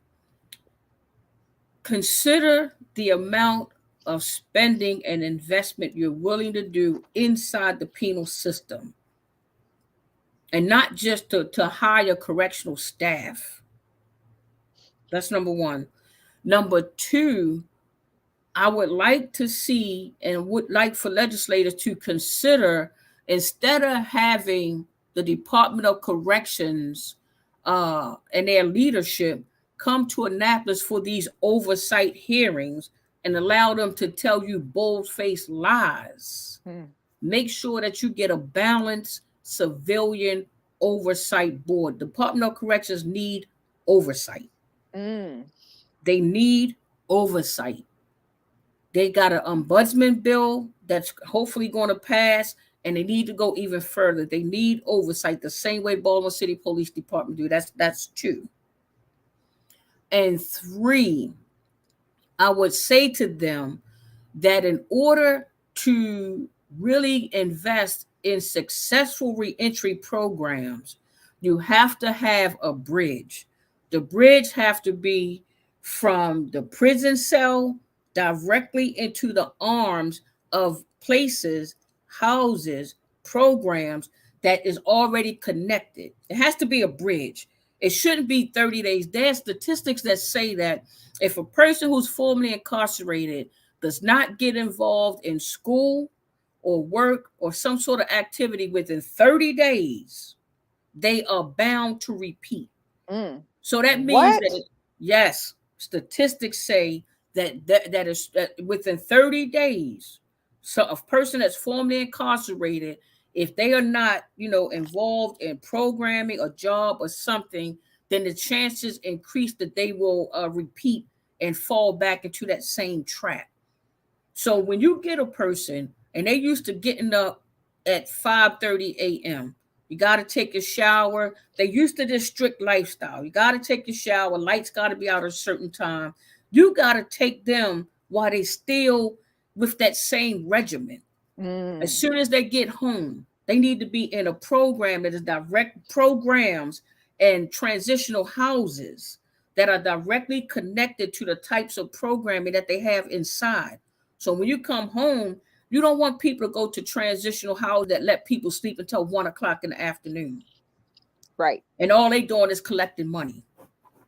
consider the amount of spending and investment you're willing to do inside the penal system, and not just to hire correctional staff. That's number one. Number two, I would like to see and would like for legislators to consider, instead of having the Department of Corrections and their leadership come to Annapolis for these oversight hearings and allow them to tell you bold-faced lies. Mm. Make sure that you get a balanced civilian oversight board. Department of Corrections need oversight. Mm. They need oversight. They got an ombudsman bill that's hopefully going to pass, and they need to go even further. They need oversight the same way Baltimore City Police Department do. That's two. And three, I would say to them that in order to really invest in successful reentry programs, you have to have a bridge. The bridge have to be from the prison cell directly into the arms of places, houses, programs that is already connected. It has to be a bridge. It shouldn't be 30 days. There's statistics that say that if a person who's formerly incarcerated does not get involved in school or work or some sort of activity within 30 days, they are bound to repeat. Mm. So that means What? that, yes, statistics say that within 30 days, so a person that's formerly incarcerated, if they are not, involved in programming, a job or something, then the chances increase that they will repeat and fall back into that same trap. So when you get a person and they used to getting up at 5:30 a.m., You got to take a shower. They used to this strict lifestyle. You got to take a shower. Lights got to be out at a certain time. You got to take them while they still with that same regimen. As Mm, soon as they get home, they need to be in a program that is direct programs and transitional houses that are directly connected to the types of programming that they have inside. So when you come home, you don't want people to go to transitional house that let people sleep until 1 o'clock in the afternoon. right. And all they doing is collecting money.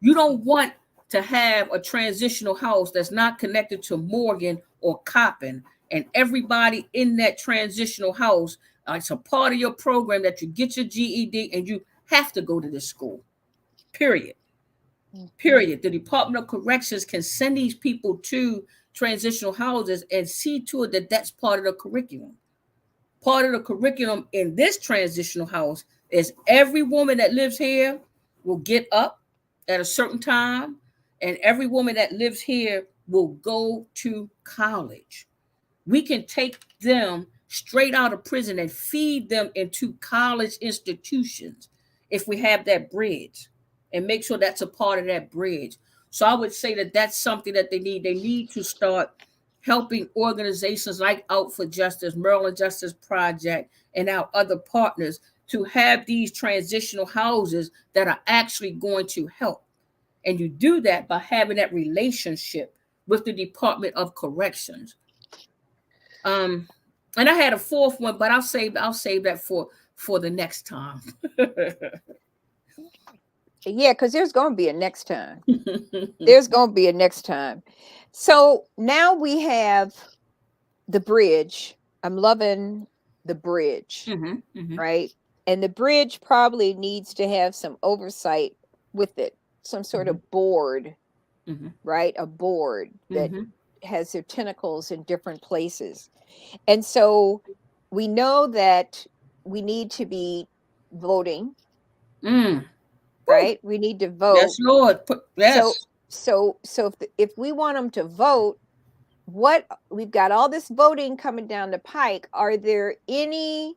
You don't want to have a transitional house that's not connected to Morgan or Coppin, and everybody in that transitional house, it's a part of your program that you get your GED and you have to go to this school. Period. Mhm. Period. The Department of Corrections can send these people to transitional houses and see to it that that's part of the curriculum. Part of the curriculum in this transitional house is every woman that lives here will get up at a certain time, and every woman that lives here will go to college. We can take them straight out of prison and feed them into college institutions if we have that bridge and make sure that's a part of that bridge. So I would say that that's something that they need. They need to start helping organizations like Out for Justice, Maryland Justice Project, and our other partners to have these transitional houses that are actually going to help. And you do that by having that relationship with the Department of Corrections. Um, and I had a fourth one, but I'll save that for the next time. Yeah, because there's going to be a next time. There's going to be a next time. So now we have the bridge. I'm loving the bridge, Hmm. Hmm. right? And the bridge probably needs to have some oversight with it, some sort Hmm. of board, Hmm. right? A board that Hmm. has their tentacles in different places. And so we know that we need to be voting, Mm. Woo. right? We need to Yes, vote. Lord. So Yes. if we want them to vote, what we've got all this voting coming down the pike, are there any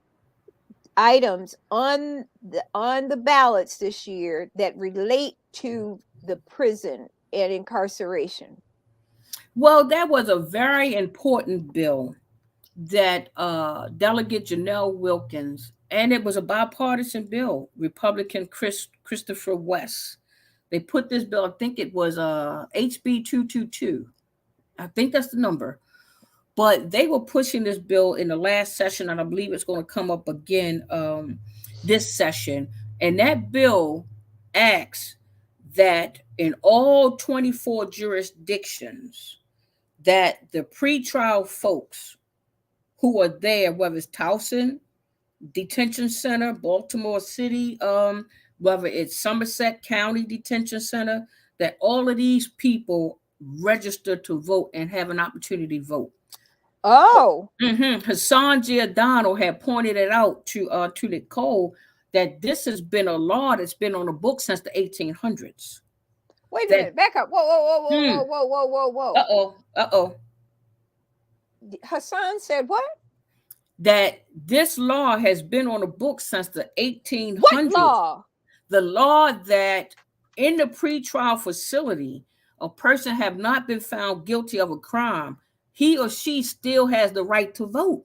items on the ballots this year that relate to the prison and incarceration? Well, that was a very important bill that Delegate Janelle Wilkins, and it was a bipartisan bill, Republican Christopher West. They put this bill, I think it was HB 222. I think that's the number. But they were pushing this bill in the last session, and I believe it's going to come up again this session. And that bill asks that in all 24 jurisdictions, that the pretrial folks who are there, whether it's Towson Detention Center, Baltimore City, whether it's Somerset County Detention Center, that all of these people register to vote and have an opportunity to vote. Oh, Hassan Giordano had pointed it out to Nicole that this has been a law that's been on the book since the 1800s. wait a That minute, back up. Whoa, whoa, whoa, whoa, hmm, whoa, whoa, whoa, whoa, whoa. uh oh, Hassan said what? that this law has been on the book since the What 1800s. law? The law that in the pretrial facility, a person have not been found guilty of a crime, he or she still has the right to vote.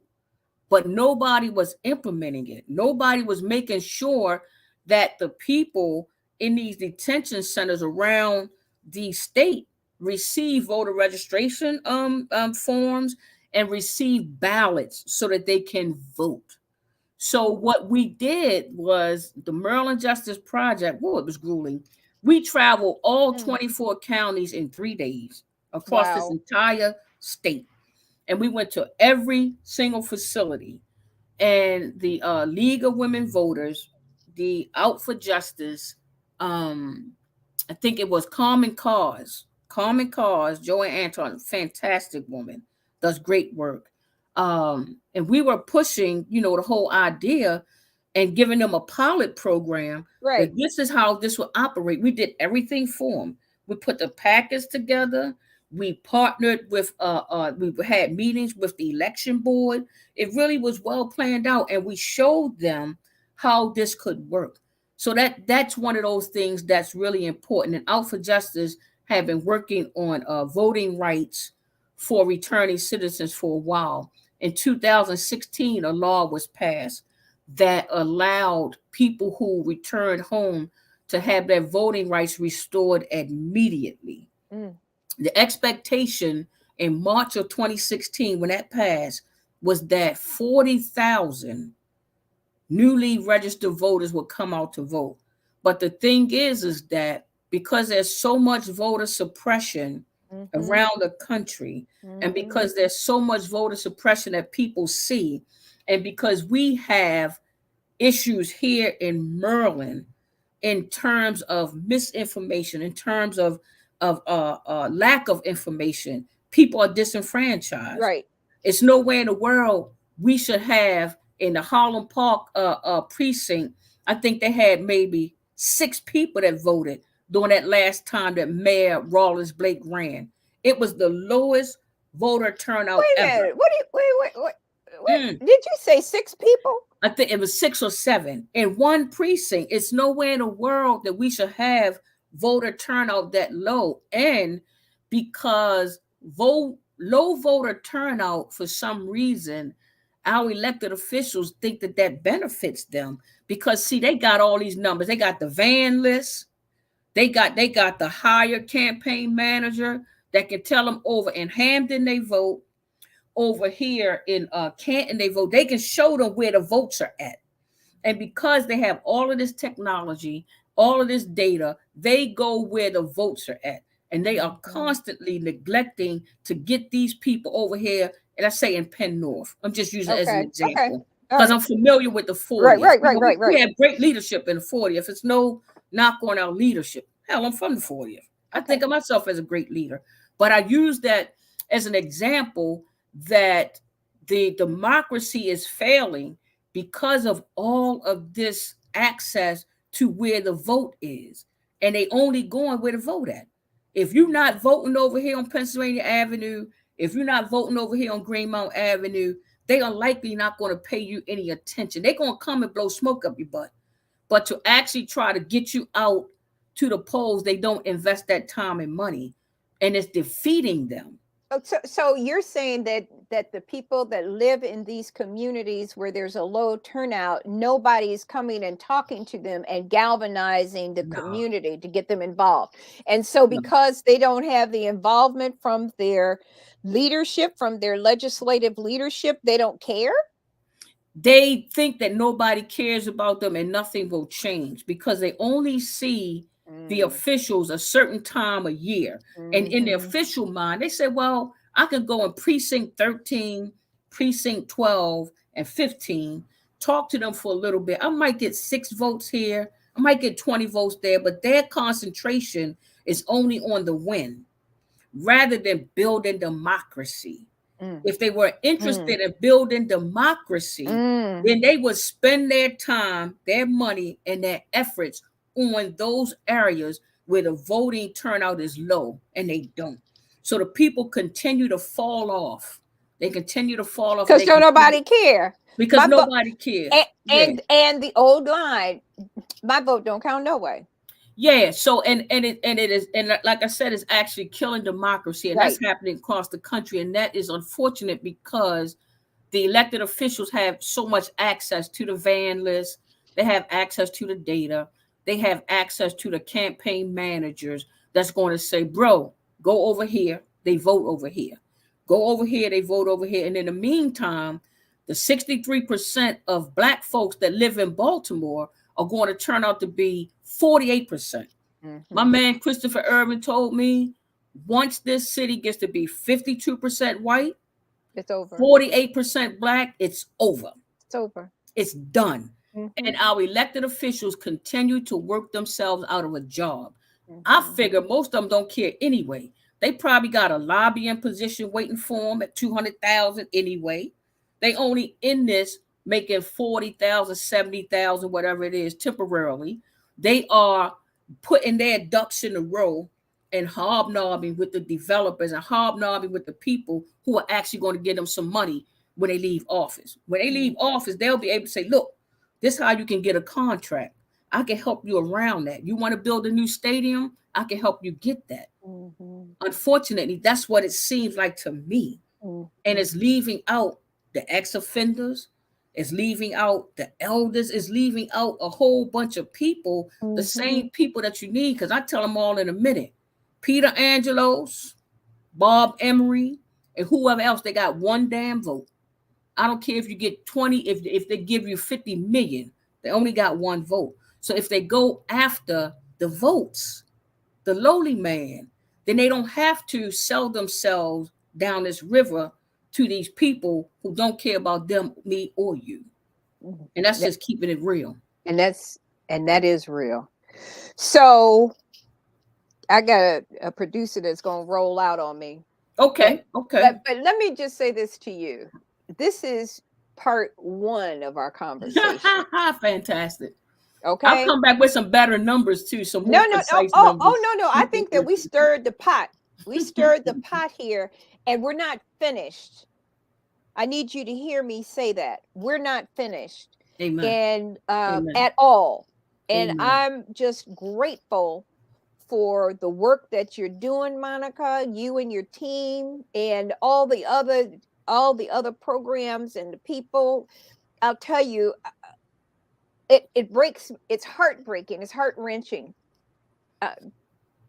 But nobody was implementing it. Nobody was making sure that the people in these detention centers around the state receive voter registration forms and receive ballots so that they can vote. So what we did was the Maryland Justice Project. Whoa, it was grueling. We traveled all Mm, 24 counties in 3 days across this wow. entire state, and we went to every single facility. And the League of Women Voters, the Out for Justice, um, I think it was Common Cause. Common Cause, Joanne Anton, fantastic woman, does great work. And we were pushing, the whole idea and giving them a pilot program Right. that this is how this will operate. We did everything for them. We put the packets together. We partnered with, we had meetings with the election board. It really was well planned out. And we showed them how this could work. So that's one of those things that's really important. And Out for Justice have been working on voting rights for returning citizens for a while. In 2016, a law was passed that allowed people who returned home to have their voting rights restored immediately. Mm. The expectation in March of 2016, when that passed, was that 40,000 newly registered voters would come out to vote. But the thing is that because there's so much voter suppression Mm-hmm. around the country, and Mm-hmm. because there's so much voter suppression that people see, and because we have issues here in Maryland in terms of misinformation, in terms of lack of information, people are disenfranchised. Right. It's nowhere in the world we should have in the Harlem Park precinct. I think they had maybe 6 people that voted during that last time that Mayor Rawlins Blake ran. It was the lowest voter turnout Wait a ever. minute. What do you wait? What Mm. did you say? 6 people? I think it was 6 or 7 in one precinct. It's nowhere in the world that we should have voter turnout that low. And because low voter turnout, for some reason, our elected officials think that benefits them. Because see, they got all these numbers. They got the van list. They got the hired campaign manager that can tell them over in Hampden they vote, over here in Canton they vote. They can show them where the votes are at. And because they have all of this technology, all of this data, they go where the votes are at. And they are constantly neglecting to get these people over here. And I say in Penn North. I'm just using it as an Okay. Okay. example All because right. I'm familiar with the Right. 40th. Right. Right. Right. We Right. have great leadership in the 40th. It's no knock on our leadership. Hell, I'm from the 40th. I Okay. think of myself as a great leader. But I use that as an example that the democracy is failing because of all of this access to where the vote is. And they only going where the vote at. If you're not voting over here on Pennsylvania Avenue, if you're not voting over here on Greenmount Avenue, they are likely not going to pay you any attention. They're going to come and blow smoke up your butt. But to actually try to get you out to the polls, they don't invest that time and money. And it's defeating them. Oh, so you're saying that the people that live in these communities where there's a low turnout, nobody's coming and talking to them and galvanizing the No, community to get them involved. And so no. because they don't have the involvement from their leadership, from their legislative leadership, they don't care? They think that nobody cares about them and nothing will change because they only see the Mm. officials a certain time a year. And in the Mhm. official mind, they say, well, I can go in precinct 13, precinct 12, and 15, talk to them for a little bit. I might get 6 votes here, I might get 20 votes there, but their concentration is only on the win rather than building democracy. Mm. If they were Mm. interested in building democracy, Mm. then they would spend their time, their money, and their efforts on those areas where the voting turnout is low, and they don't. So the people continue to fall off. They continue to fall off, and Because they don't continue nobody care. because My vote nobody cares. and, Yeah. and the old line, my vote don't count no way. Yeah, so and it is, and like I said, it's actually killing democracy, and that's Right. happening across the country, and that is unfortunate because the elected officials have so much access to the van list, they have access to the data, they have access to the campaign managers that's going to say, bro, go over here, they vote over here, go over here, they vote over here, and in the meantime, the 63% of black folks that live in Baltimore are going to turn out to be 48%. My Mhm. man Christopher Irvin told me once this city gets to be 52% white, It's over. 48% black, it's over. It's over. It's done. Mhm. And our elected officials continue to work themselves out of a job. I Mhm. figure most of them don't care anyway. They probably got a lobbying position waiting for them at 200,000 anyway. They only in this making 40,000, 70,000, whatever it is, temporarily. They are putting their ducks in a row and hobnobbing with the developers and hobnobbing with the people who are actually going to give them some money when they leave office. When they leave Mhm. office, they'll be able to say, look, This is how you can get a contract. I can help you around that. You want to build a new stadium? I can help you get that. Mhm. Unfortunately, that's what it seems like to me. And Mhm. it's leaving out the ex-offenders, it's leaving out the elders, it's leaving out a whole bunch of people, the Mhm. same people that you need. Because I tell them all in a minute. Peter Angelos, Bob Emery, and whoever else, they got one damn vote. I don't care if you get 20, if they give you 50 million, they only got one vote. So if they go after the votes, the lowly man, then they don't have to sell themselves down this river to these people who don't care about them, me, or you. Mhm. And that's That- just keeping it real. and that's and that is real. So I got a producer that's gonna roll out on me. But Okay, okay. but let me just say this to you. This is part one of our conversation. Fantastic. I'll Okay? come back with some better numbers too, some No, more no, no. precise Oh, numbers. no, no. I think that we stirred the pot. We stirred the pot here, and we're not finished. I need you to hear me say that. We're not finished Amen. and Amen. at all. And Amen. I'm just grateful for the work that you're doing, Monica, you and your team, and all the other programs and the people. I'll tell you, it breaks. It's heartbreaking. It's heart wrenching. Uh,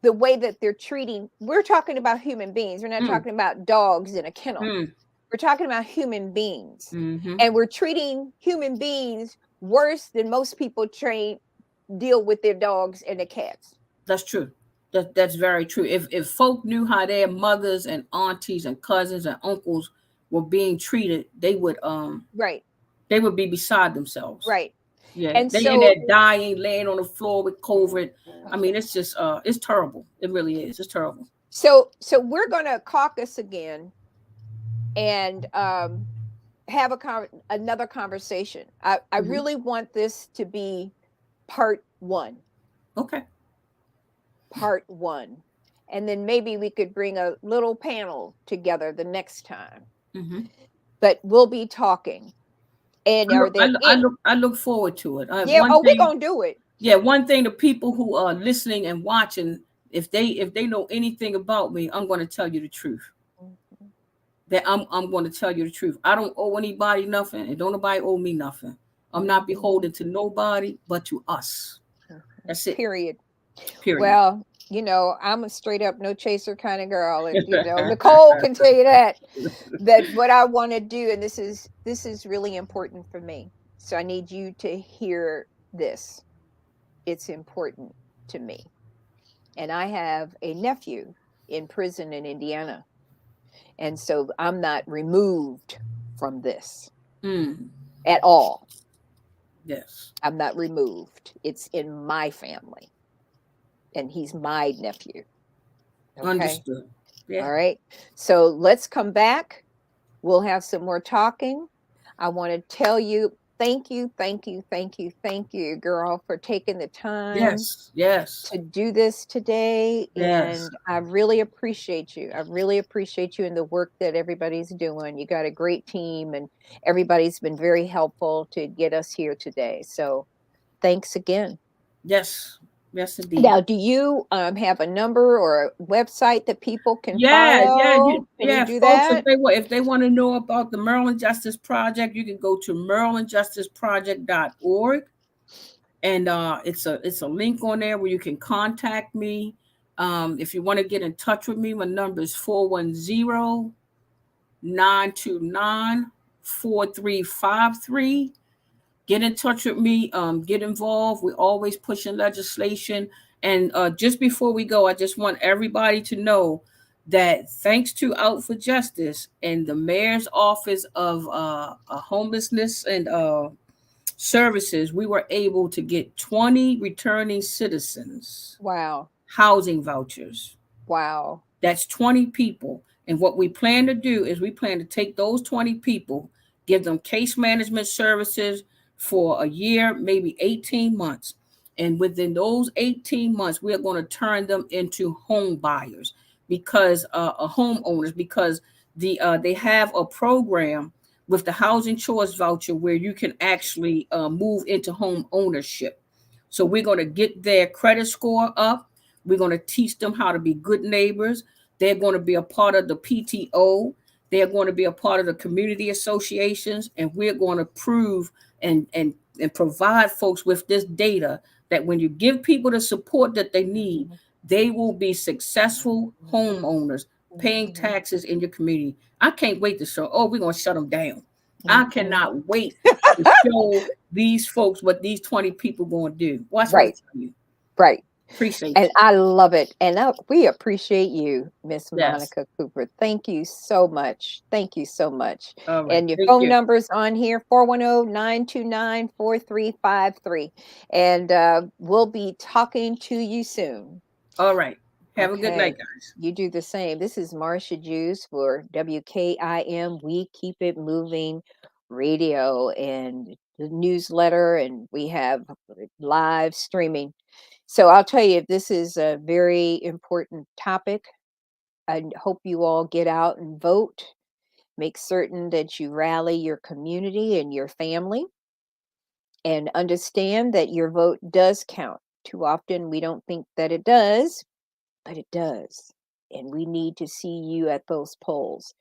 the way that they're treating. We're talking about human beings. We're not Mm, talking about dogs in a kennel. mm, We're talking about human beings. mm-hmm. And we're treating human beings worse than most people deal with their dogs and their cats. That's true. That's very true. If folk knew how their mothers and aunties and cousins and uncles were being treated, Right, they would be beside themselves. right. Yeah, And they in there so dying, laying on the floor with COVID. I mean, it's just it's terrible. It really is. It's terrible. so we're gonna caucus again and have another conversation. I Hmm. really want this to be part one. Okay. Part one. And then maybe we could bring a little panel together the next time. Hmm. But we'll be talking. And are there any I look forward to it. yeah, One oh, we're thing, gonna do it. yeah, one thing. The people who are listening and watching, if they know anything about me, I'm going to tell you the truth. Mhm, That I'm going to tell you the truth. I don't owe anybody nothing, and don't nobody owe me nothing. I'm not mhm, beholden to nobody but to us. mhm. That's it. Period. Period. Well, I'm a straight up no chaser kind of girl. And Nicole can tell you that what I want to do, and this is really important for me. So I need you to hear this. It's important to me. And I have a nephew in prison in Indiana. And so I'm not removed from this Mm, at all. yes. I'm not removed. It's in my family, and he's my nephew. Okay. Understood. All Yeah. right. So let's come back. We'll have some more talking. I want to tell you thank you, thank you, thank you, thank you, girl, for taking the time Yes. Yes. to do this today. Yes. And I really appreciate you. I really appreciate you and the work that everybody's doing. You got a great team, and everybody's been very helpful to get us here today. So thanks again. Yes. Yes, indeed. Now, do you have a number or a website that people can Yeah, yeah, follow? Can you do folks. that? If they want to know about the Maryland Justice Project, you can go to marylandjusticeproject.org, and it's a link on there where you can contact me. If you want to get in touch with me, my number is 410-929-4353. Get in touch with me. Get involved. We're always pushing legislation. And just before we go, I just want everybody to know that thanks to Out for Justice and the mayor's office of homelessness and services, we were able to get 20 returning citizens Wow. housing vouchers. Wow. That's 20 people. And what we plan to do is we plan to take those 20 people, give them case management services for a year, maybe 18 months. And within those 18 months, we are going to turn them into home buyers because homeowners, because they have a program with the housing choice voucher where you can actually move into home ownership. So we're going to get their credit score up. We're going to teach them how to be good neighbors. They're going to be a part of the PTO. They're going to be a part of the community associations, and we're going to prove and provide folks with this data that when you give people the support that they need, they will be successful homeowners paying taxes in your community. I can't wait to show. Oh, we're going to shut them down. I cannot wait to show these folks what these 20 people going to do. Watch what I Right, tell you. right. Appreciate And you. I love it. And we appreciate you, Miss Yes. Monica Cooper. Thank you so much. Thank you so much. All right. And your Thank phone you. number's on here, 410-929-4353. And we'll be talking to you soon. All right. Have a good Okay. night, guys. You do the same. This is Marsha Jews for WKIM. We keep it moving radio and the newsletter, and we have live streaming. So I'll tell you, this is a very important topic. I hope you all get out and vote. Make certain that you rally your community and your family and understand that your vote does count. Too often we don't think that it does, but it does. And we need to see you at those polls.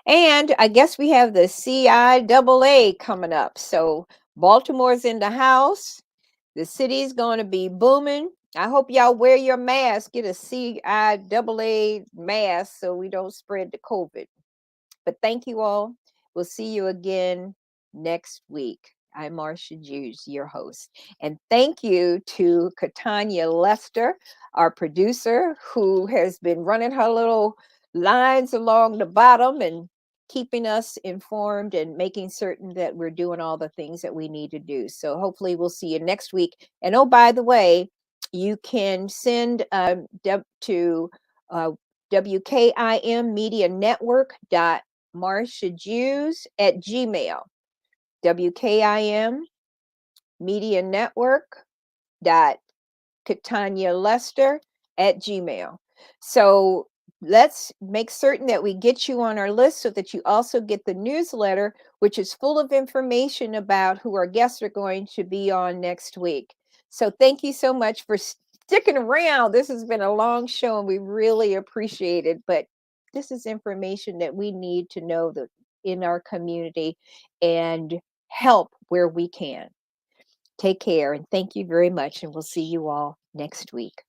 And I guess we have the CIAA coming up. So Baltimore's in the house. The city's going to be booming. I hope y'all wear your mask, get a CIAA mask so we don't spread the COVID. But thank you all. We'll see you again next week. I'm Marsha Jews, your host. And thank you to Katanya Lester, our producer, who has been running her little lines along the bottom and keeping us informed and making certain that we're doing all the things that we need to do. So hopefully we'll see you next week. And oh, by the way, you can send to WKIM Media Network Marsha Jews at Gmail. WKIM Media Network Katanya Lester at Gmail. So let's make certain that we get you on our list so that you also get the newsletter, which is full of information about who our guests are going to be on next week. So thank you so much for sticking around. This has been a long show and we really appreciate it. But this is information that we need to know that in our community and help where we can. Take care and thank you very much. And we'll see you all next week.